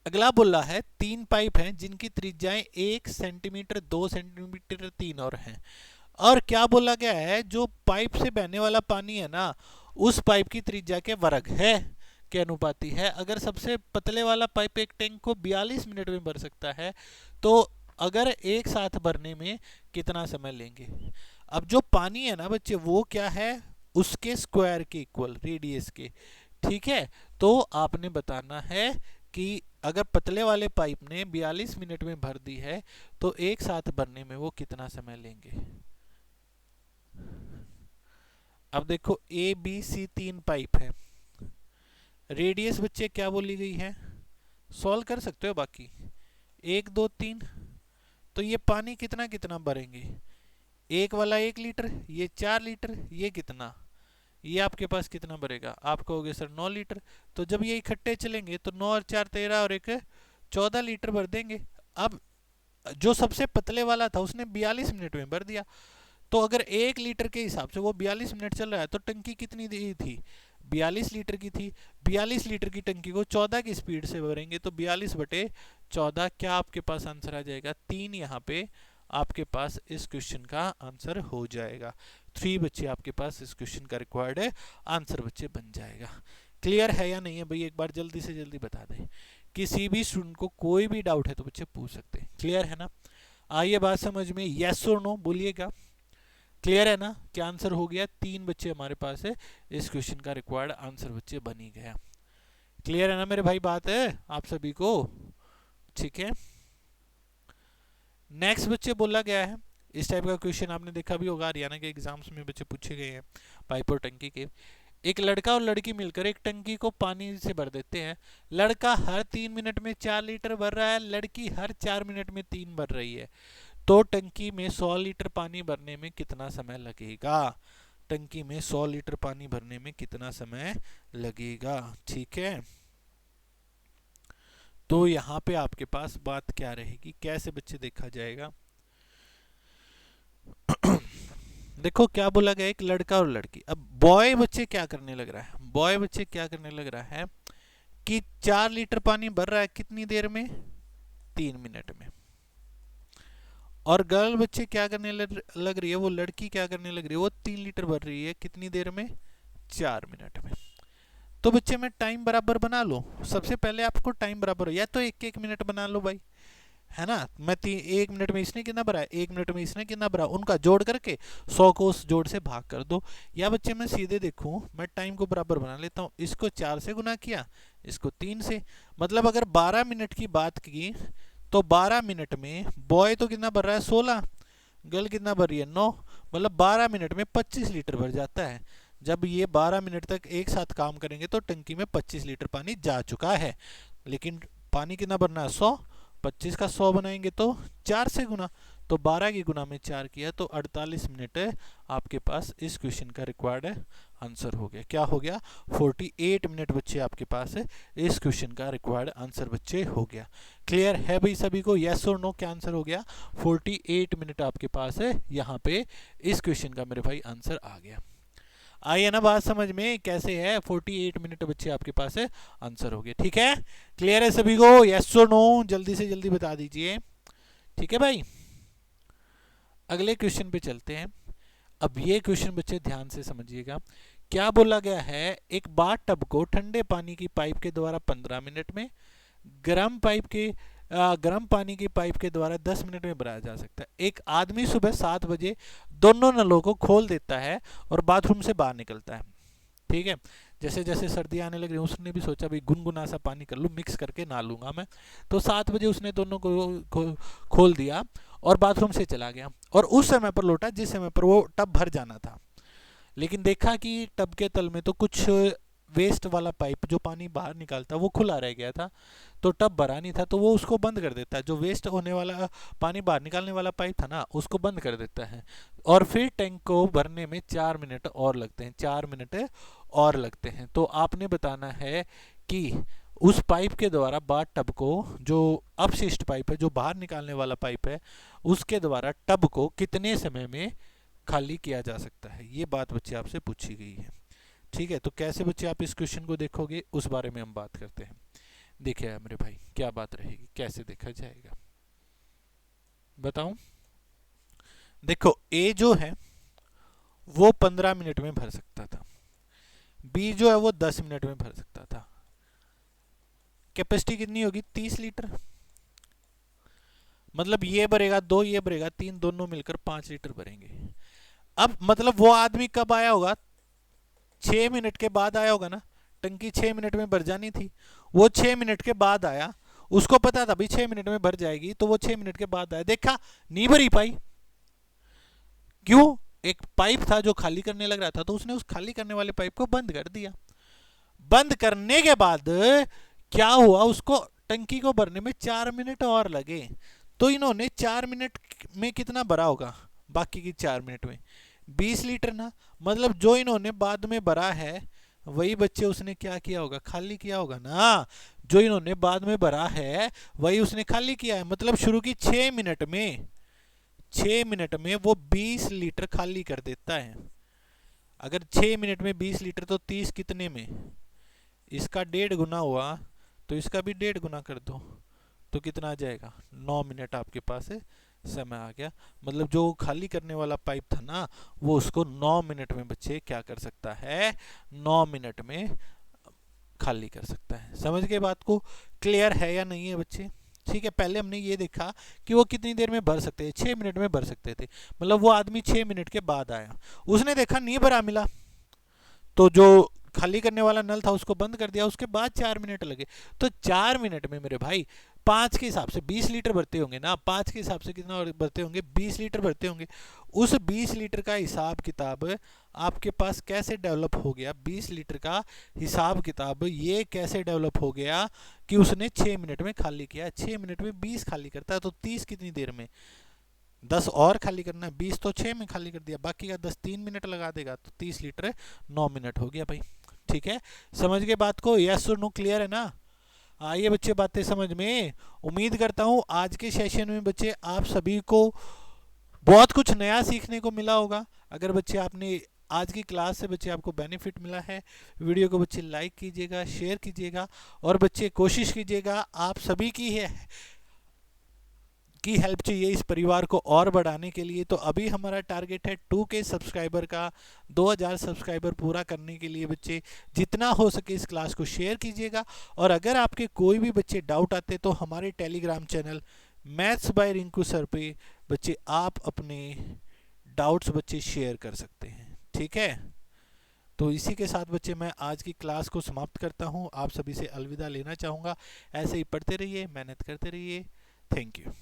अगला बोला है 3 पाइप हैं जिनकी त्रिज्याएं 1 सेंटीमीटर, 2 सेंटीमीटर, 3 और हैं। और क्या बोला गया है, जो पाइप से बहने वाला पानी है ना उस पाइप की त्रिज्या के वर्ग है के अनुपाती है। अगर सबसे पतले वाला पाइप एक टैंक को 42 मिनट में भर सकता है तो अगर एक साथ भरने में कितना समय लेंगे। अब जो पानी है ना बच्चे वो क्या है, उसके स्क्वायर के इक्वल, रेडियस के। ठीक है, तो आपने बताना है कि अगर पतले वाले पाइप ने 42 मिनट में भर दी है तो एक साथ भरने में वो कितना समय लेंगे। अब देखो ए बी सी 3 पाइप है, रेडियस बच्चे क्या बोली गई है, सॉल्व कर सकते हो बाकी 1 2 3। तो ये पानी कितना कितना भरेंगे, एक वाला 1 लीटर, ये 4 लीटर, ये कितना, ये आपके पास कितना भरेगा, आप कहोगे सर 9 लीटर। तो जब ये इकट्ठे चलेंगे तो 9 और 4 13 और 1 14 लीटर भर देंगे। अब जो सबसे पतले वाला था उसने 42 मिनट में भर दिया, तो अगर 1 लीटर के हिसाब से वो 42 मिनट चल रहा है तो टंकी कितनी दी थी, 42 लीटर की थी। 42 लीटर की टंकी को 14 की स्पीड से भरेंगे तो 42/14, क्या आपके पास आंसर आ जाएगा 3। यहाँ पे आपके पास इस क्वेश्चन का आंसर हो जाएगा 3 बच्चे, आपके पास इस क्वेश्चन का रिक्वायर्ड है आंसर बच्चे बन जाएगा। क्लियर है या नहीं है भाई, एक बार जल्दी से जल्दी बता दें। किसी भी स्टूडेंट को कोई भी डाउट है तो बच्चे पूछ सकते हैं। क्लियर है ना? आइए बात समझ में, यस और नो बोलिएगा। क्लियर है ना? क्या आंसर हो गया, 3 बच्चे हमारे पास है, इस क्वेश्चन का रिक्वायर्ड आंसर बच्चे बन ही गया। क्लियर है ना मेरे भाई, बात है आप सभी को? ठीक है, नेक्स्ट बच्चे बोला गया है, इस टाइप का क्वेश्चन आपने देखा भी होगा, हरियाणा के एग्जाम्स में बच्चे पूछे गए हैं पाइप और टंकी के। एक लड़का और लड़की मिलकर एक टंकी को पानी से भर देते हैं। लड़का हर 3 मिनट में 4 लीटर भर रहा है, लड़की हर 4 मिनट में 3 भर रही है। तो टंकी में 100 लीटर पानी भरने में कितना समय लगेगा। टंकी में 100 लीटर पानी भरने में कितना समय लगेगा। ठीक है, तो यहाँ पे आपके पास बात क्या रहेगी, कैसे बच्चे देखा जाएगा। देखो क्या बोला गया, एक लड़का और लड़की। अब बॉय बच्चे क्या करने लग रहा है, बॉय बच्चे क्या करने लग रहा है कि 4 लीटर पानी भर रहा है कितनी देर में, 3 मिनट में। और गर्ल बच्चे क्या करने लग रही है, वो लड़की क्या करने लग रही है, वो 3 लीटर भर रही है कितनी देर में, 4 मिनट में। तो बच्चे मैं टाइम बराबर बना लो, सबसे पहले आपको टाइम बराबर हो, या तो 1-1 मिनट बना लो भाई, है ना। मैं 1 मिनट में इसने कितना भरा, 1 मिनट में इसने कितना भरा, उनका जोड़ करके 100 को उस जोड़ से भाग कर दो। या बच्चे मैं सीधे देखूं, मैं टाइम को बराबर बना लेता हूं, इसको 4 से गुना किया, इसको 3 से। मतलब अगर 12 मिनट की बात की तो 12 मिनट में बॉय तो कितना भर रहा है 16, गर्ल कितना भर रही है 9, मतलब 12 मिनट में 25 लीटर भर जाता है। जब ये 12 मिनट तक एक साथ काम करेंगे तो टंकी में 25 लीटर पानी जा चुका है। लेकिन पानी कितना भरना है 100, 25 का 100 बनाएंगे तो 4 से गुना, तो 12 की गुना में 4 किया तो 48 मिनट आपके पास इस क्वेश्चन का रिक्वायर्ड आंसर हो गया। क्या हो गया? 48 मिनट बच्चे आपके पास इस क्वेश्चन का रिक्वायर्ड आंसर बच्चे हो गया। क्लियर है भाई सभी को? यस और नो क्या आंसर हो गया? 48 मिनट आपके पास यहाँ पे इस क्वेश्चन का मेरे भाई आंसर आ गया। आई है ना बात समझ में? कैसे है? 48 मिनट बच्चे आपके पास आंसर हो गया। ठीक है, क्लियर है सभी को? यस और नो जल्दी से जल्दी बता दीजिए। ठीक है भाई, अगले क्वेश्चन पे चलते हैं। अब ये क्वेश्चन बच्चे ध्यान से समझिएगा। क्या बोला गया है? एक बाथ टब को ठंडे पानी की पाइप के द्वारा 15 मिनट में, गर्म पानी की पाइप के द्वारा 10 मिनट में भराया जा सकता है। एक आदमी सुबह 7 बजे दोनों नलों को खोल देता है और बाथरूम से बाहर निकलता है। ठीक है, जैसे जैसे सर्दी आने लग रही, उसने भी सोचा भाई गुनगुना सा पानी कर लूँ, मिक्स करके नहा लूंगा मैं। तो 7 बजे उसने दोनों को खोल दिया और बाथरूम से चला गया और उस समय पर लौटा जिस समय पर वो टब भर जाना था। लेकिन देखा कि टब के तल में तो कुछ वेस्ट वाला पाइप जो पानी बाहर निकालता वो खुला रह गया था, तो टब भरा नहीं था, तो वो उसको बंद कर देता है। जो वेस्ट होने वाला पानी बाहर निकालने वाला पाइप था ना, उसको बंद कर देता है और फिर टैंक को भरने में 4 मिनट और लगते हैं। 4 मिनट और लगते हैं। तो आपने बताना है कि उस पाइप के द्वारा बाथ टब को, जो अपशिष्ट पाइप है, जो बाहर निकालने वाला पाइप है, उसके द्वारा टब को कितने समय में खाली किया जा सकता है। ये बात बच्चे आपसे पूछी गई है। ठीक है, तो कैसे बच्चे आप इस क्वेश्चन को देखोगे उस बारे में हम बात करते हैं। देखिए मेरे भाई क्या बात रहेगी, कैसे देखा जाएगा बताऊं। देखो ए जो है वो 15 मिनट में भर सकता था, बी जो है वो 10 मिनट में भर सकता था। कैपेसिटी कितनी होगी? 30 लीटर। मतलब ये भरेगा 2, ये भरेगा 3, दोनों मिलकर 5 लीटर भरेंगे। अब मतलब वो आदमी कब आया होगा? 6 मिनट के बाद आया होगा ना। टंकी 6 मिनट में भर जानी थी, वो 6 मिनट के बाद आया। उसको पता था भाई 6 मिनट में भर जाएगी, तो वो 6 मिनट के बाद आया, देखा नहीं भरी पाई। क्यों? एक पाइप था जो खाली करने लग रहा था, तो उसने उस खाली करने वाले पाइप को बंद कर दिया। बंद करने के बाद क्या हुआ? उसको टंकी को भरने में 4 मिनट और लगे। तो इन्होंने 4 मिनट में कितना भरा होगा? बाकी की 4 मिनट में 20 लीटर ना। मतलब जो इन्होंने बाद में भरा है वही बच्चे उसने क्या किया होगा? खाली किया होगा ना। जो इन्होंने बाद में भरा है वही उसने खाली किया है। मतलब शुरू की 6 मिनट में वो 20 लीटर खाली कर देता है। अगर 6 मिनट में 20 लीटर तो 30 कितने में? इसका 1.5 गुना हुआ, तो इसका भी 1.5 गुना कर दो, तो कितना आ जाएगा? 9 मिनट आपके पास समय आ गया। मतलब जो खाली करने वाला पाइप था ना, वो उसको 9 मिनट में बच्चे क्या कर सकता है? 9 मिनट में खाली कर सकता है। समझ गए बात को? क्लियर है या नहीं है बच्चे? ठीक है, पहले हमने ये देखा कि वो कितनी देर में भर सकते हैं, 6 मिनट में भर सकते थे। मतलब वो आदमी 6 मिनट के बाद आया, उसने देखा नहीं भरा मिला, तो जो खाली करने वाला नल था उसको बंद कर दिया। उसके बाद 4 मिनट लगे, तो 4 मिनट में मेरे भाई 5 के हिसाब से 20 लीटर भरते होंगे ना। 5 के हिसाब से कितना भरते होंगे? 20 लीटर भरते होंगे। उस 20 लीटर का हिसाब किताब आपके पास कैसे डेवलप हो गया? 20 लीटर का हिसाब किताब ये कैसे डेवलप हो गया कि उसने 6 मिनट में खाली किया। 6 मिनट में 20 खाली करता है, तो 30 कितनी देर में? 10 और खाली करना है। 20 तो 6 में खाली कर दिया, बाकी का 10 3 मिनट लगा देगा, तो 30 लीटर 9 मिनट हो गया भाई। ठीक है, समझ गए बात को? यस और नो क्लियर है ना? आइए बच्चे बातें समझ में। उम्मीद करता हूं आज के सेशन में बच्चे आप सभी को बहुत कुछ नया सीखने को मिला होगा। अगर बच्चे आपने आज की क्लास से बच्चे आपको बेनिफिट मिला है, वीडियो को बच्चे लाइक कीजिएगा, शेयर कीजिएगा और बच्चे कोशिश कीजिएगा आप सभी की हेल्प चाहिए इस परिवार को और बढ़ाने के लिए। तो अभी हमारा टारगेट है 2K सब्सक्राइबर का। 2000 सब्सक्राइबर पूरा करने के लिए बच्चे जितना हो सके इस क्लास को शेयर कीजिएगा। और अगर आपके कोई भी बच्चे डाउट आते तो हमारे Telegram channel maths by Rinku sir पे बच्चे आप अपने डाउट्स बच्चे शेयर कर सकते हैं। ठीक है, तो इसी के साथ बच्चे मैं आज की क्लास को समाप्त करता हूँ। आप सभी से अलविदा लेना चाहूँगा। ऐसे ही पढ़ते रहिए, मेहनत करते रहिए। Thank you.